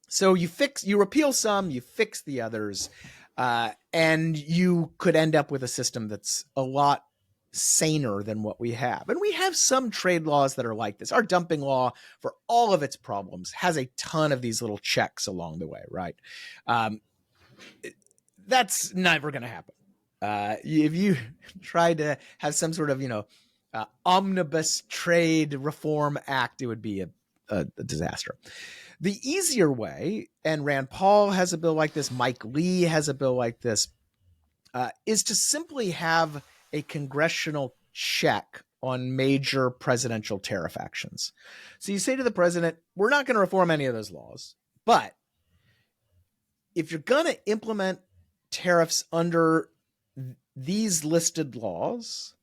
So you repeal some, you fix the others, and you could end up with a system that's a lot saner than what we have. And we have some trade laws that are like this. Our dumping law, for all of its problems, has a ton of these little checks along the way, right? That's never going to happen. If you try to have some sort of, omnibus trade reform act, it would be a disaster. The easier way, and Rand Paul has a bill like this, Mike Lee has a bill like this, is to simply have a congressional check on major presidential tariff actions. So you say to the president, we're not going to reform any of those laws, but if you're going to implement tariffs under these listed laws,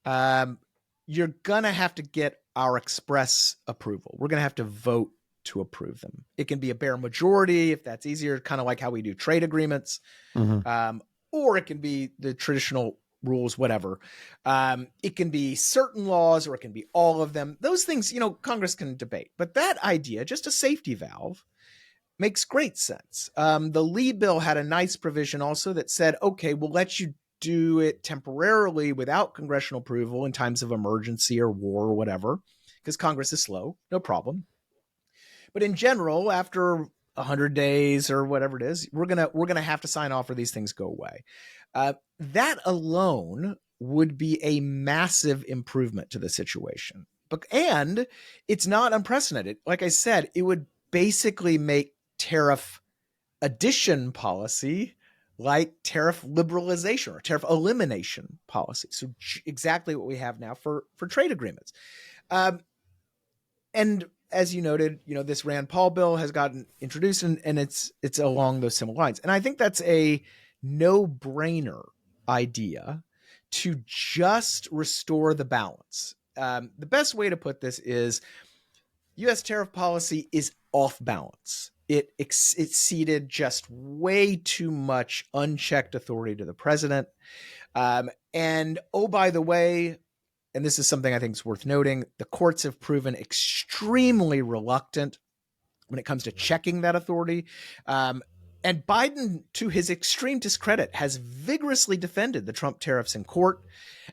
you're going to have to get our express approval. We're going to have to vote to approve them. It can be a bare majority if that's easier, kind of like how we do trade agreements, or it can be the traditional rules, whatever. It can be certain laws or it can be all of them. Those things, Congress can debate. But that idea, just a safety valve, makes great sense. The Lee bill had a nice provision also that said, okay, we'll let you do it temporarily without congressional approval in times of emergency or war or whatever, because Congress is slow, no problem. But in general, after 100 days or whatever it is, we're gonna have to sign off or these things go away. That alone would be a massive improvement to the situation. And it's not unprecedented. Like I said, it would basically make tariff addition policy like tariff liberalization or tariff elimination policy. So exactly what we have now for trade agreements. And as you noted, this Rand Paul bill has gotten introduced and it's along those similar lines. And I think that's a no-brainer idea to just restore the balance. The best way to put this is U.S. tariff policy is off balance. It ceded just way too much unchecked authority to the president. And oh, by the way, and this is something I think is worth noting, the courts have proven extremely reluctant when it comes to checking that authority. And Biden, to his extreme discredit, has vigorously defended the Trump tariffs in court.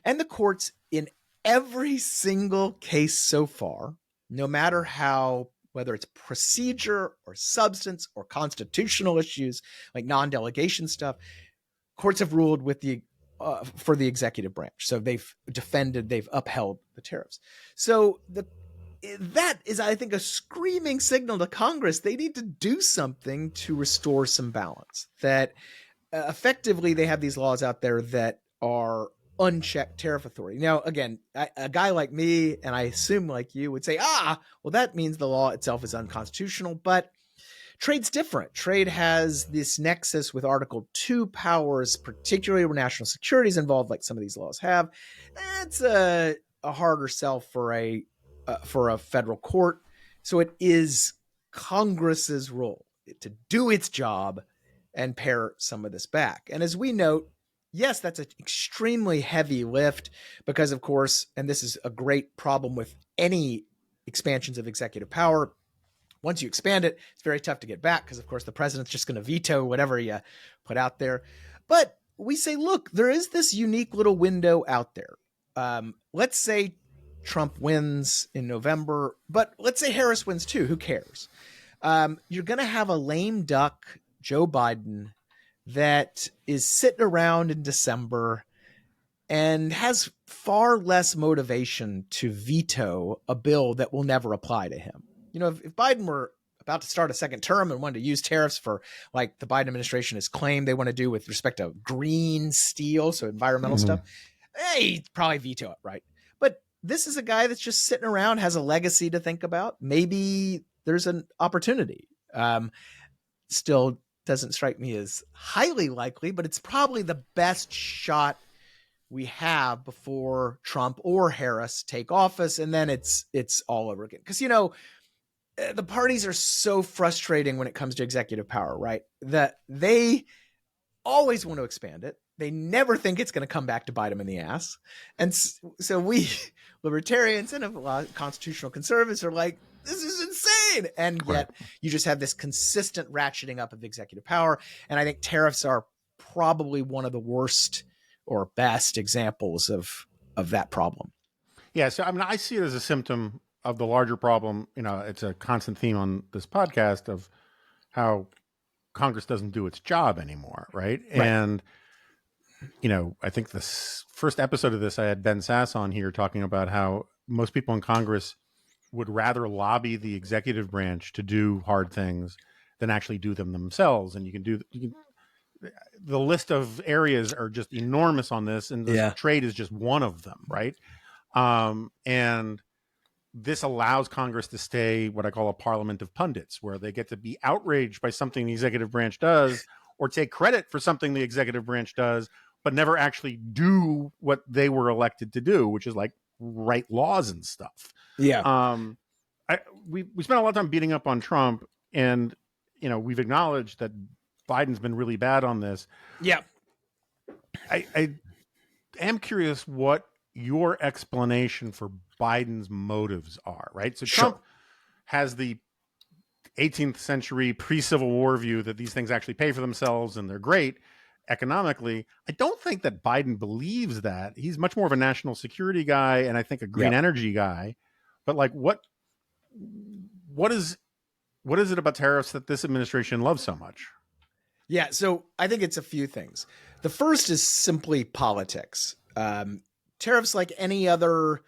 And the courts in every single case so far, no matter how, whether it's procedure or substance or constitutional issues like non-delegation stuff, courts have ruled with for the executive branch. So they've upheld the tariffs. So that is, I think, a screaming signal to Congress. They need to do something to restore some balance. That effectively they have these laws out there that are unchecked tariff authority. Now, again, a guy like me, and I assume like you, would say, well, that means the law itself is unconstitutional, but trade's different. Trade has this nexus with Article 2 powers, particularly where national security is involved, like some of these laws have. That's a harder sell for a federal court. So it is Congress's role to do its job and pare some of this back. And as we note, yes, that's an extremely heavy lift because, of course, and this is a great problem with any expansions of executive power, once you expand it, it's very tough to get back because, of course, the president's just going to veto whatever you put out there. But we say, look, there is this unique little window out there. Let's say Trump wins in November, but let's say Harris wins too. Who cares? You're going to have a lame duck Joe Biden that is sitting around in December and has far less motivation to veto a bill that will never apply to him. You know, if Biden were about to start a second term and wanted to use tariffs for, like the Biden administration has claimed they want to do with respect to green steel, so environmental stuff, he'd probably veto it, right? But this is a guy that's just sitting around, has a legacy to think about. Maybe there's an opportunity. Still doesn't strike me as highly likely, but it's probably the best shot we have before Trump or Harris take office, and then it's all over again. Because, you know, the parties are so frustrating when it comes to executive power, right? That they always want to expand it. They never think it's going to come back to bite them in the ass. And so we libertarians and a lot of constitutional conservatives are like, this is insane. And yet you just have this consistent ratcheting up of executive power. And I think tariffs are probably one of the worst or best examples of that problem. Yeah. So, I mean, I see it as a symptom of the larger problem. You know, it's a constant theme on this podcast of how Congress doesn't do its job anymore. Right. And, you know, I think this first episode of this, I had Ben Sass on here talking about how most people in Congress would rather lobby the executive branch to do hard things than actually do them themselves. And the list of areas are just enormous on this, and trade is just one of them, right? And this allows Congress to stay what I call a parliament of pundits, where they get to be outraged by something the executive branch does or take credit for something the executive branch does, but never actually do what they were elected to do, which is like write laws and stuff. Yeah. We spent a lot of time beating up on Trump, and, you know, we've acknowledged that Biden's been really bad on this. Yeah. I am curious what your explanation for Biden's motives are, right? So Trump has the 18th century pre-Civil War view that these things actually pay for themselves and they're great economically. I don't think that Biden believes that. He's much more of a national security guy, and I think a green energy guy. But like, what is it about tariffs that this administration loves so much? Yeah, so I think it's a few things. The first is simply politics. Tariffs, like any other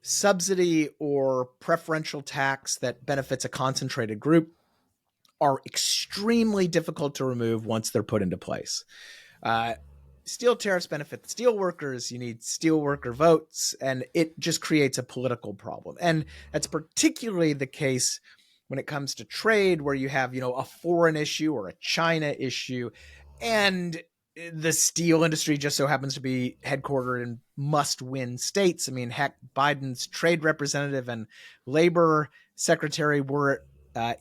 subsidy or preferential tax that benefits a concentrated group, are extremely difficult to remove once they're put into place. Steel tariffs benefit the steel workers. You need steel worker votes, and it just creates a political problem. And that's particularly the case when it comes to trade, where you have, you know, a foreign issue or a China issue, and the steel industry just so happens to be headquartered in must-win states. I mean, heck, Biden's trade representative and labor secretary were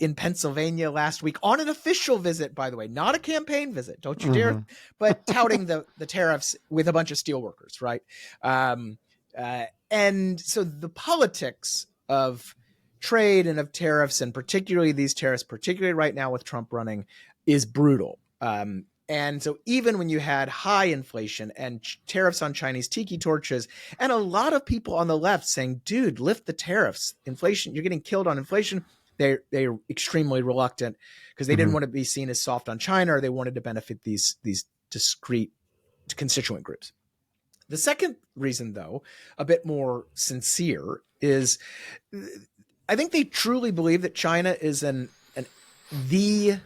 in Pennsylvania last week on an official visit, by the way, not a campaign visit. Don't you dare, but touting the tariffs with a bunch of steel workers, right? And so the politics of trade and of tariffs, and particularly these tariffs, particularly right now with Trump running, is brutal. And so even when you had high inflation and tariffs on Chinese tiki torches, and a lot of people on the left saying, dude, lift the tariffs, inflation, you're getting killed on inflation. They're extremely reluctant because they didn't want to be seen as soft on China, or they wanted to benefit these discrete constituent groups. The second reason, though, a bit more sincere, is I think they truly believe that China is the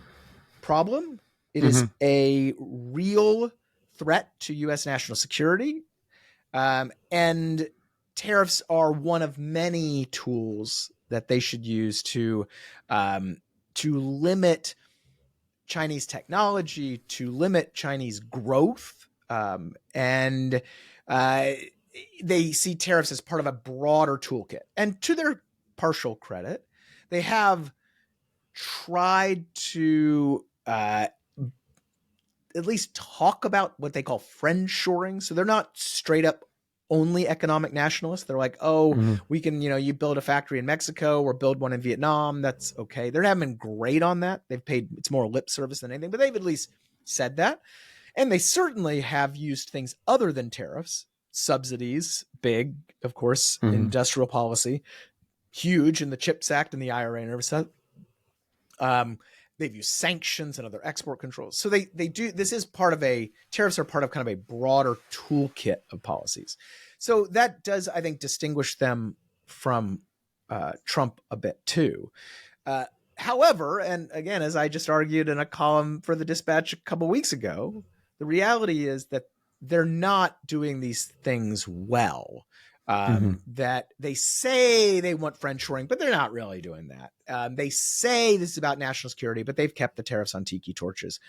problem. It is a real threat to U.S. national security. And tariffs are one of many tools that they should use to limit Chinese technology, to limit Chinese growth. And they see tariffs as part of a broader toolkit. And to their partial credit, they have tried to at least talk about what they call friend shoring. So they're not straight up only economic nationalists. They're like, we can, you build a factory in Mexico or build one in Vietnam. That's okay. They haven't been great on that. They've paid, it's more lip service than anything, but they've at least said that. And they certainly have used things other than tariffs subsidies, big, of course, Mhm. industrial policy, huge in the CHIPS Act and the IRA and everything. They've used sanctions and other export controls. So they do, this is part of tariffs are part of kind of a broader toolkit of policies. So that does, I think, distinguish them from Trump a bit too. However, and again, as I just argued in a column for the Dispatch a couple weeks ago, the reality is that they're not doing these things well. That they say they want friendshoring, but they're not really doing that. They say this is about national security, but they've kept the tariffs on tiki torches.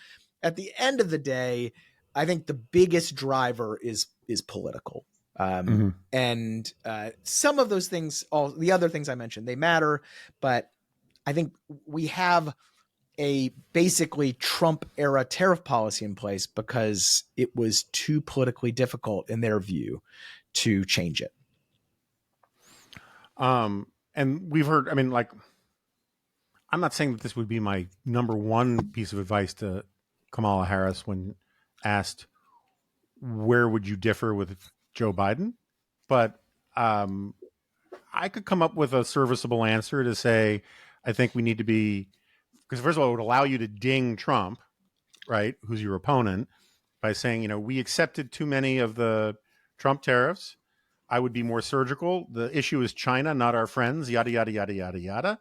At the end of the day, I think the biggest driver is political. And some of those things, all the other things I mentioned, they matter, but I think we have a basically Trump era tariff policy in place because it was too politically difficult in their view to change it. And we've heard, I mean, like, I'm not saying that this would be my number one piece of advice to Kamala Harris when asked, where would you differ with Joe Biden? But I could come up with a serviceable answer to say, I think we need to be, because first of all, it would allow you to ding Trump, right, who's your opponent, by saying, you know, we accepted too many of the Trump tariffs. I would be more surgical. The issue is China, not our friends, yada, yada, yada, yada, yada.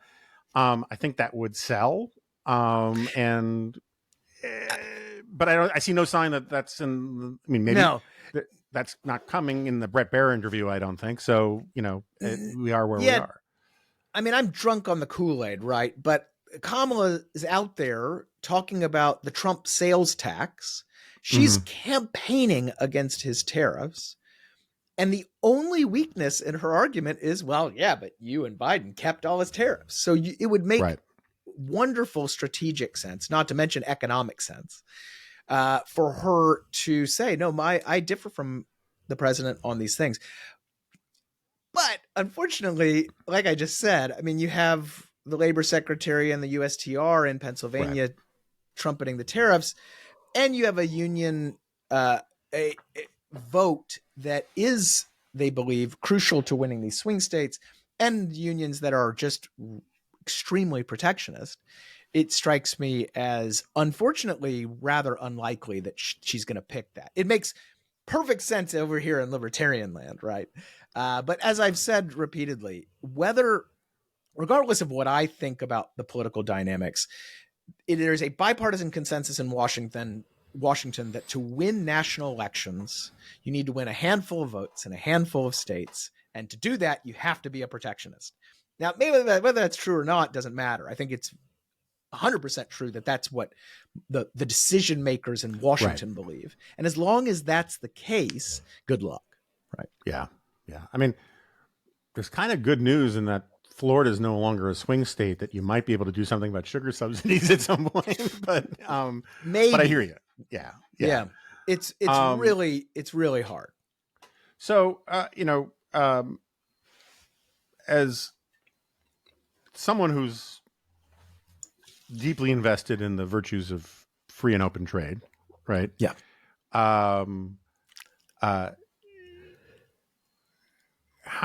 I think that would sell. But I see no sign that that's in, I mean, maybe that's not coming in the Brett Baer interview, I don't think. So, you know, we are where we are. I mean, I'm drunk on the Kool-Aid, right? But Kamala is out there talking about the Trump sales tax. She's campaigning against his tariffs. And the only weakness in her argument is, well, yeah, but you and Biden kept all his tariffs. So it would make wonderful strategic sense, not to mention economic sense, for her to say, no, I differ from the president on these things. But unfortunately, like I just said, I mean, you have the labor secretary and the USTR in Pennsylvania trumpeting the tariffs, and you have a union, a vote that is, they believe, crucial to winning these swing states, and unions that are just extremely protectionist. It strikes me as, unfortunately, rather unlikely that she's going to pick that. It makes perfect sense over here in libertarian land, right? But as I've said repeatedly, regardless of what I think about the political dynamics, there's a bipartisan consensus in Washington that to win national elections, you need to win a handful of votes in a handful of states. And to do that, you have to be a protectionist. Now, maybe whether that's true or not doesn't matter. I think it's 100% true that that's what the decision makers in Washington believe. And as long as that's the case, good luck. Right. Yeah. Yeah. I mean, there's kind of good news in that Florida is no longer a swing state, that you might be able to do something about sugar subsidies at some point. But maybe. But I hear you. Yeah. Yeah. It's really hard. So, as someone who's deeply invested in the virtues of free and open trade, right? Yeah. How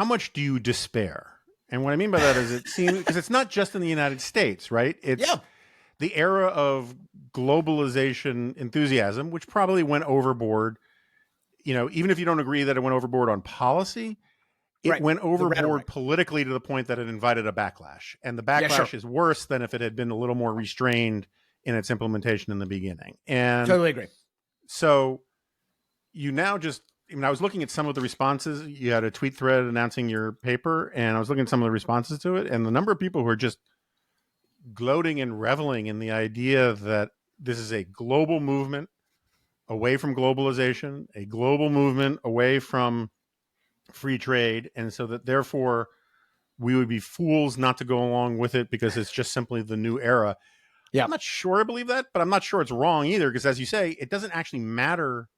much do you despair? And what I mean by that is, it seems, because it's not just in the United States, right? It's the era of globalization enthusiasm, which probably went overboard. You know, even if you don't agree that it went overboard on policy, it went overboard politically to the point that it invited a backlash. And the backlash is worse than if it had been a little more restrained in its implementation in the beginning. And totally agree. So you now just, I mean, I was looking at some of the responses. You had a tweet thread announcing your paper, and I was looking at some of the responses to it, and the number of people who are just gloating and reveling in the idea that this is a global movement away from globalization, a global movement away from free trade, and so that therefore we would be fools not to go along with it because it's just simply the new era. Yeah, I'm not sure I believe that, but I'm not sure it's wrong either, because as you say, it doesn't actually matter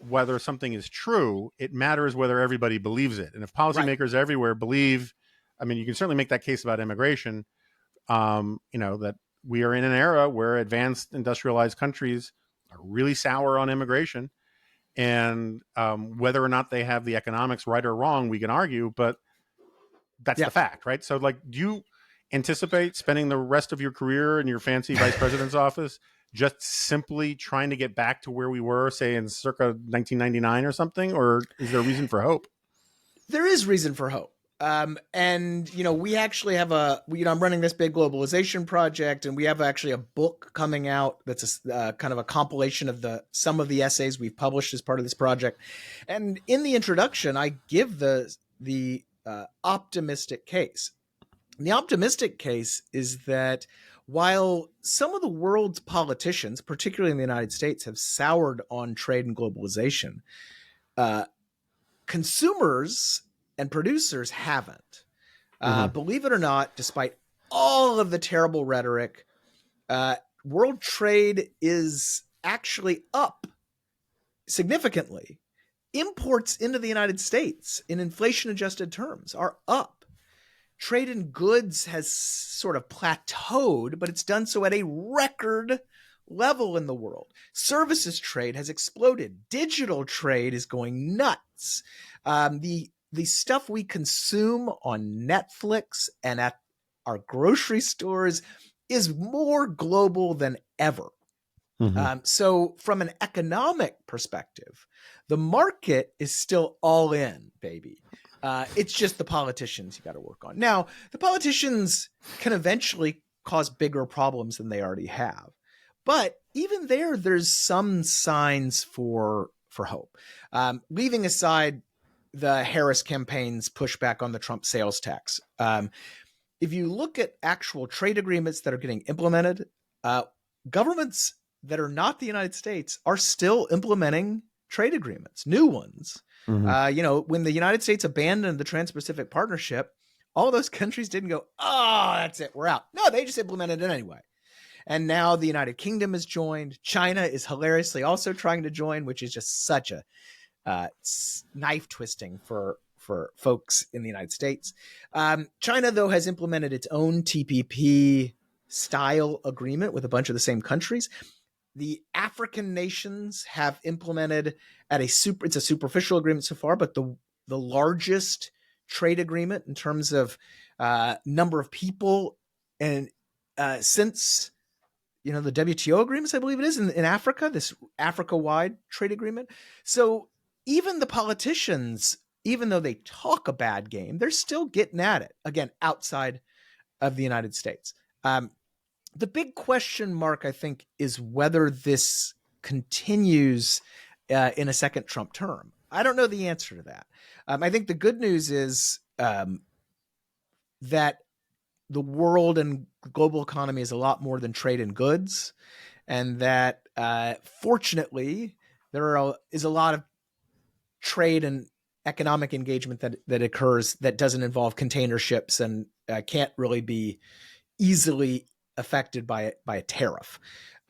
whether something is true. It matters whether everybody believes it. And if policymakers everywhere believe, I mean, you can certainly make that case about immigration, that we are in an era where advanced industrialized countries are really sour on immigration. And whether or not they have the economics right or wrong, we can argue, but that's the fact, right? So, like, do you anticipate spending the rest of your career in your fancy vice president's office just simply trying to get back to where we were, say, in circa 1999 or something? Or is there a reason for hope? There is reason for hope. And, we actually have I'm running this big globalization project, and we have actually a book coming out that's a kind of a compilation of some of the essays we've published as part of this project. And in the introduction, I give the optimistic case. And the optimistic case is that while some of the world's politicians, particularly in the United States, have soured on trade and globalization, consumers and producers haven't. Believe it or not, despite all of the terrible rhetoric, world trade is actually up significantly. Imports into the United States in inflation-adjusted terms are up. Trade in goods has sort of plateaued, but it's done so at a record level in the world. Services trade has exploded. Digital trade is going nuts. The stuff we consume on Netflix and at our grocery stores is more global than ever. So from an economic perspective, the market is still all in, baby. It's just the politicians you got to work on. Now, the politicians can eventually cause bigger problems than they already have. But even there's some signs for hope. Leaving aside the Harris campaign's pushback on the Trump sales tax. If you look at actual trade agreements that are getting implemented, governments that are not the United States are still implementing trade agreements, new ones. When the United States abandoned the Trans-Pacific Partnership, all those countries didn't go, oh, that's it, we're out. No, they just implemented it anyway. And now the United Kingdom has joined. China is hilariously also trying to join, which is just such a knife twisting for folks in the United States. China, though, has implemented its own TPP style agreement with a bunch of the same countries. The African nations have implemented it's a superficial agreement so far, but the largest trade agreement in terms of number of people and since the WTO agreements, I believe it is in Africa, this Africa-wide trade agreement. So even the politicians, even though they talk a bad game, they're still getting at it, again, outside of the United States. The big question mark, I think, is whether this continues in a second Trump term. I don't know the answer to that. I think the good news is that the world and global economy is a lot more than trade and goods, and that fortunately there is a lot of trade and economic engagement that occurs that doesn't involve container ships and can't really be easily affected by a tariff.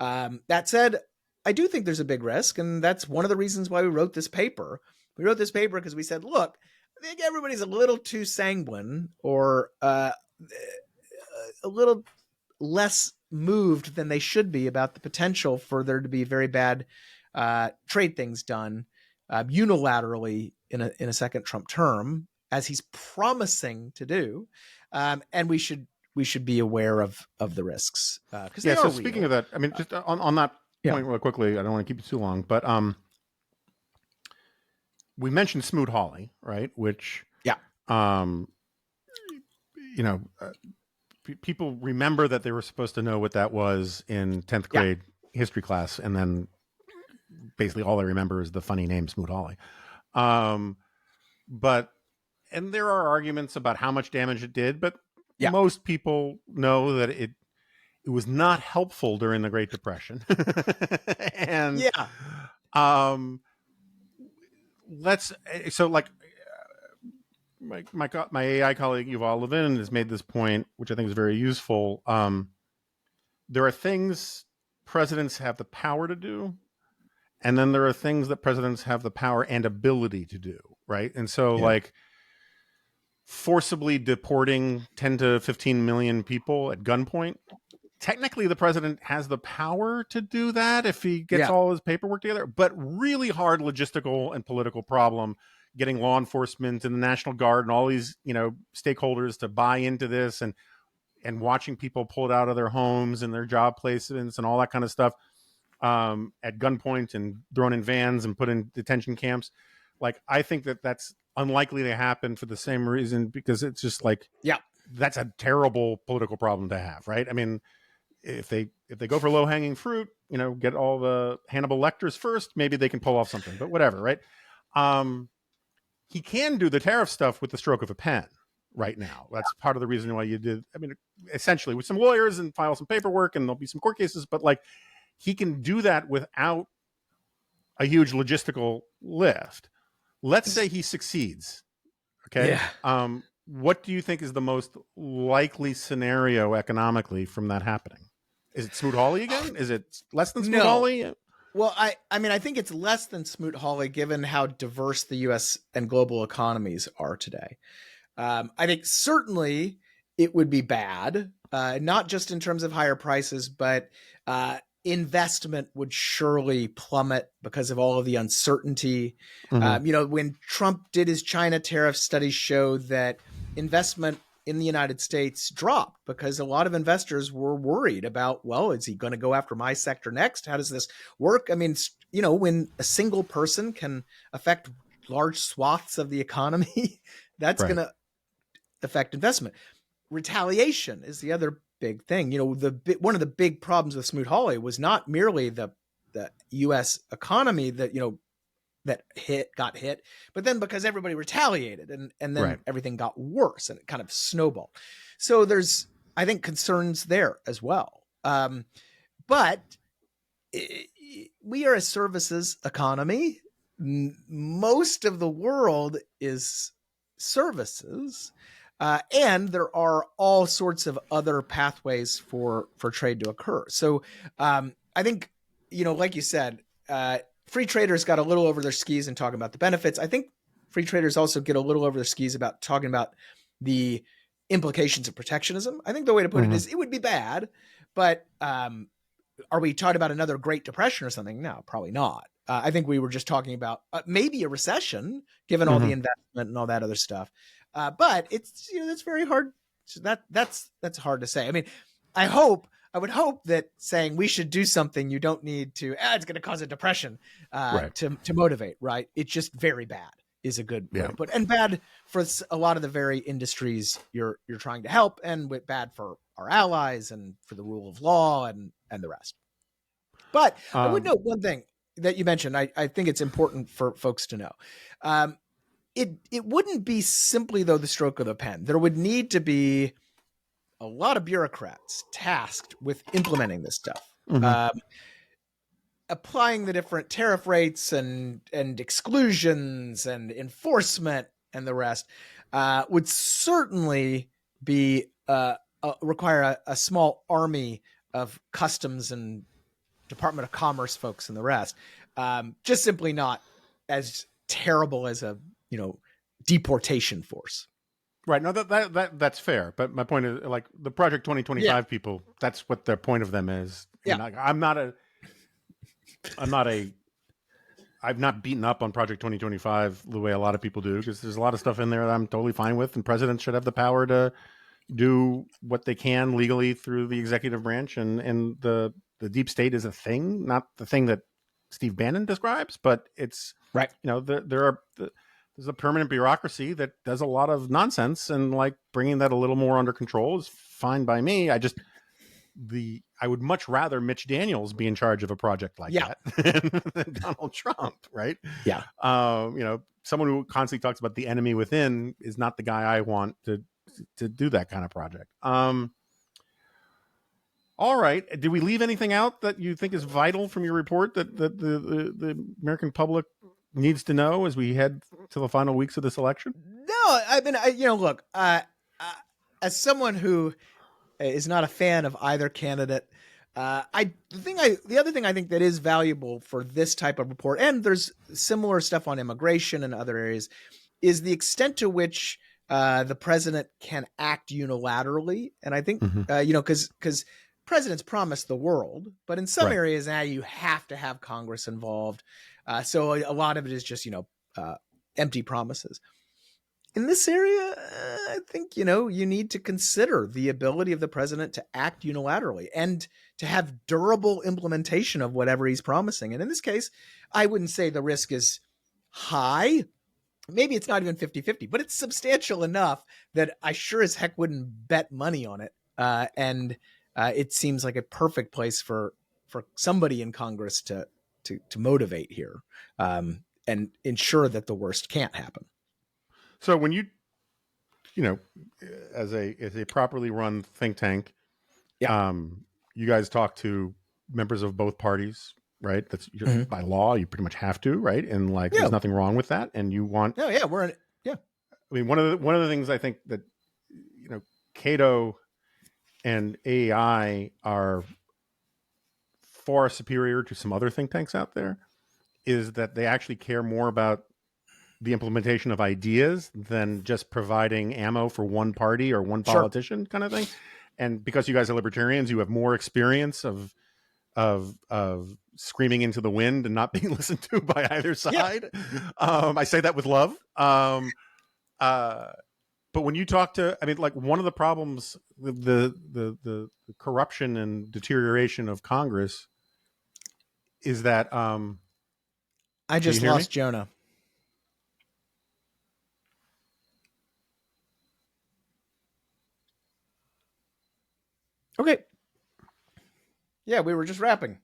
That said, I do think there's a big risk, and that's one of the reasons why we wrote this paper. We wrote this paper because we said, look, I think everybody's a little too sanguine or a little less moved than they should be about the potential for there to be very bad trade things done unilaterally in a second Trump term, as he's promising to do, and we should be aware of the risks. So speaking of that, I mean, just on that point real quickly, I don't want to keep you too long, but we mentioned Smoot-Hawley, right? Which people remember that they were supposed to know what that was in 10th grade history class, and then basically all I remember is the funny name Smoot-Hawley. And there are arguments about how much damage it did, but most people know that it was not helpful during the Great Depression. And my AI colleague Yuval Levin has made this point, which I think is very useful. There are things presidents have the power to do, and then there are things that presidents have the power and ability to do, right? And so, like, forcibly deporting 10 to 15 million people at gunpoint technically the president has the power to do that if he gets all his paperwork together, but really hard logistical and political problem getting law enforcement and the National Guard and all these, stakeholders to buy into this, and watching people pulled out of their homes and their job placements and all that kind of stuff at gunpoint and thrown in vans and put in detention camps. Like, I think that's unlikely to happen for the same reason, because it's just like, that's a terrible political problem to have, right? I mean, if they go for low hanging fruit, get all the Hannibal Lecters first, maybe they can pull off something, but whatever, right? He can do the tariff stuff with the stroke of a pen right now. That's part of the reason why you did. I mean, essentially with some lawyers and file some paperwork, and there'll be some court cases, but like, he can do that without a huge logistical lift. Let's say he succeeds. Okay. Yeah. What do you think is the most likely scenario economically from that happening? Is it Smoot-Hawley again? Is it less than Smoot-Hawley? No. Well, I mean, I think it's less than Smoot-Hawley, given how diverse the U.S. and global economies are today. I think certainly it would be bad, not just in terms of higher prices, but investment would surely plummet because of all of the uncertainty. When Trump did his China tariff, studies showed that investment in the United States dropped because a lot of investors were worried about, well, is he going to go after my sector next? How does this work? I mean, when a single person can affect large swaths of the economy, that's going to affect investment. Retaliation is the other big thing. One of the big problems with Smoot-Hawley was not merely the U.S. economy that got hit, but then because everybody retaliated, and then everything got worse, and it kind of snowballed. So there's, I think, concerns there as well. But we are a services economy. Most of the world is services. And there are all sorts of other pathways for trade to occur. So I think, like you said, free traders got a little over their skis in talking about the benefits. I think free traders also get a little over their skis about talking about the implications of protectionism. I think the way to put it is, it would be bad, but are we talking about another Great Depression or something? No, probably not. I think we were just talking about maybe a recession, given all the investment and all that other stuff. But it's, that's very hard. That's hard to say. I mean, I would hope that saying we should do something you don't need to, it's going to cause a depression to motivate, right? It's just very bad is a good way to put it. And bad for a lot of the very industries you're trying to help, and bad for our allies and for the rule of law and the rest. But I would note one thing that you mentioned. I think it's important for folks to know. It wouldn't be simply, though, the stroke of the pen. There would need to be a lot of bureaucrats tasked with implementing this stuff, applying the different tariff rates and exclusions and enforcement and the rest. Would certainly be require a small army of customs and Department of Commerce folks and the rest. Just simply not as terrible as a deportation force. Right. No, that's fair. But my point is, like, the Project 2025 people, that's what their point of them is. Yeah. I've not beaten up on Project 2025 the way a lot of people do, because there's a lot of stuff in there that I'm totally fine with, and presidents should have the power to do what they can legally through the executive branch, and the deep state is a thing, not the thing that Steve Bannon describes, but it's right. There's a permanent bureaucracy that does a lot of nonsense, and like bringing that a little more under control is fine by me. I would much rather Mitch Daniels be in charge of a project like that than Donald Trump, right? Yeah. Someone who constantly talks about the enemy within is not the guy I want to do that kind of project. All right. Did we leave anything out that you think is vital from your report that the American public needs to know as we head to the final weeks of this election? No, I mean, look, as someone who is not a fan of either candidate, the other thing I think that is valuable for this type of report, and there's similar stuff on immigration and other areas, is the extent to which the president can act unilaterally. And I think, because president's promised the world, but in some Right. areas now you have to have Congress involved. So a lot of it is just, empty promises. In this area, I think, you need to consider the ability of the president to act unilaterally and to have durable implementation of whatever he's promising. And in this case, I wouldn't say the risk is high. Maybe it's not even 50-50, but it's substantial enough that I sure as heck wouldn't bet money on it. And it seems like a perfect place for somebody in Congress to motivate here and ensure that the worst can't happen. So when you as a properly run think tank, you guys talk to members of both parties, right? That's by law, you pretty much have to, right? And there's nothing wrong with that. And you want, I mean, one of the things I think that, Cato and AEI are far superior to some other think tanks out there is that they actually care more about the implementation of ideas than just providing ammo for one party or one politician kind of thing. And because you guys are libertarians, you have more experience of screaming into the wind and not being listened to by either side. I say that with love. But when you talk to, I mean, one of the problems, the corruption and deterioration of Congress is that, I just lost Jonah. Okay. Yeah, we were just wrapping.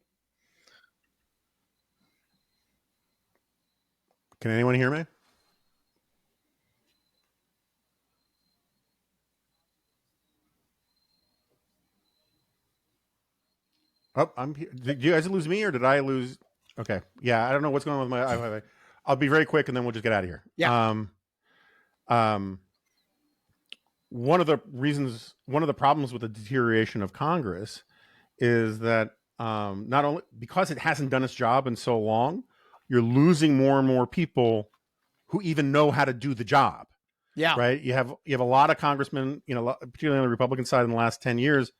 Can anyone hear me? Oh, I'm here. Did you guys lose me or did I lose? Okay. Yeah, I don't know what's going on with my. I'll be very quick and then we'll just get out of here. Yeah. One of the problems with the deterioration of Congress is that not only because it hasn't done its job in so long, you're losing more and more people who even know how to do the job. Yeah. Right. You have a lot of congressmen, particularly on the Republican side in the last 10 years,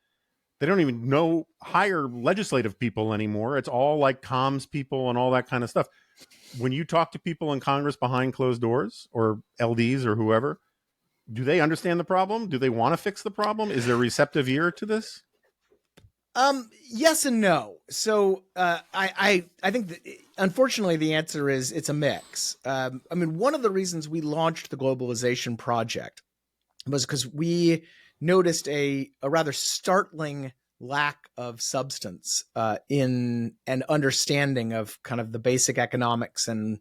they don't even know hire legislative people anymore. It's all like comms people and all that kind of stuff. When you talk to people in Congress behind closed doors or LDs or whoever, do they understand the problem? Do they want to fix the problem? Is there a receptive ear to this? Yes and no. So I think that, unfortunately the answer is it's a mix. I mean, one of the reasons we launched the Globalization Project was because we noticed a rather startling lack of substance in an understanding of kind of the basic economics and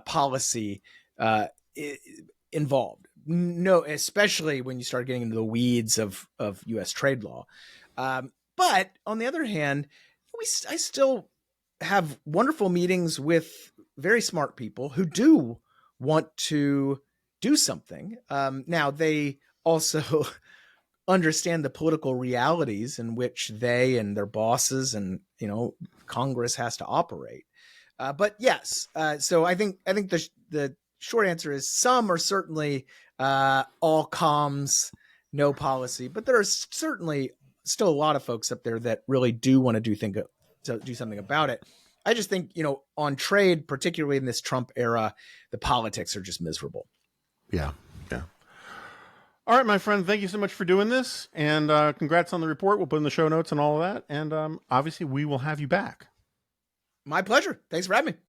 policy involved. No, especially when you start getting into the weeds of U.S. trade law. But on the other hand, I still have wonderful meetings with very smart people who do want to do something. Now, they also understand the political realities in which they and their bosses and Congress has to operate. But yes, so I think the short answer is some are certainly all comms, no policy, but there are certainly still a lot of folks up there that really do want to do something about it. I just think, on trade, particularly in this Trump era, the politics are just miserable. Yeah. Yeah. All right, my friend, thank you so much for doing this. And congrats on the report. We'll put in the show notes and all of that. And obviously we will have you back. My pleasure. Thanks for having me.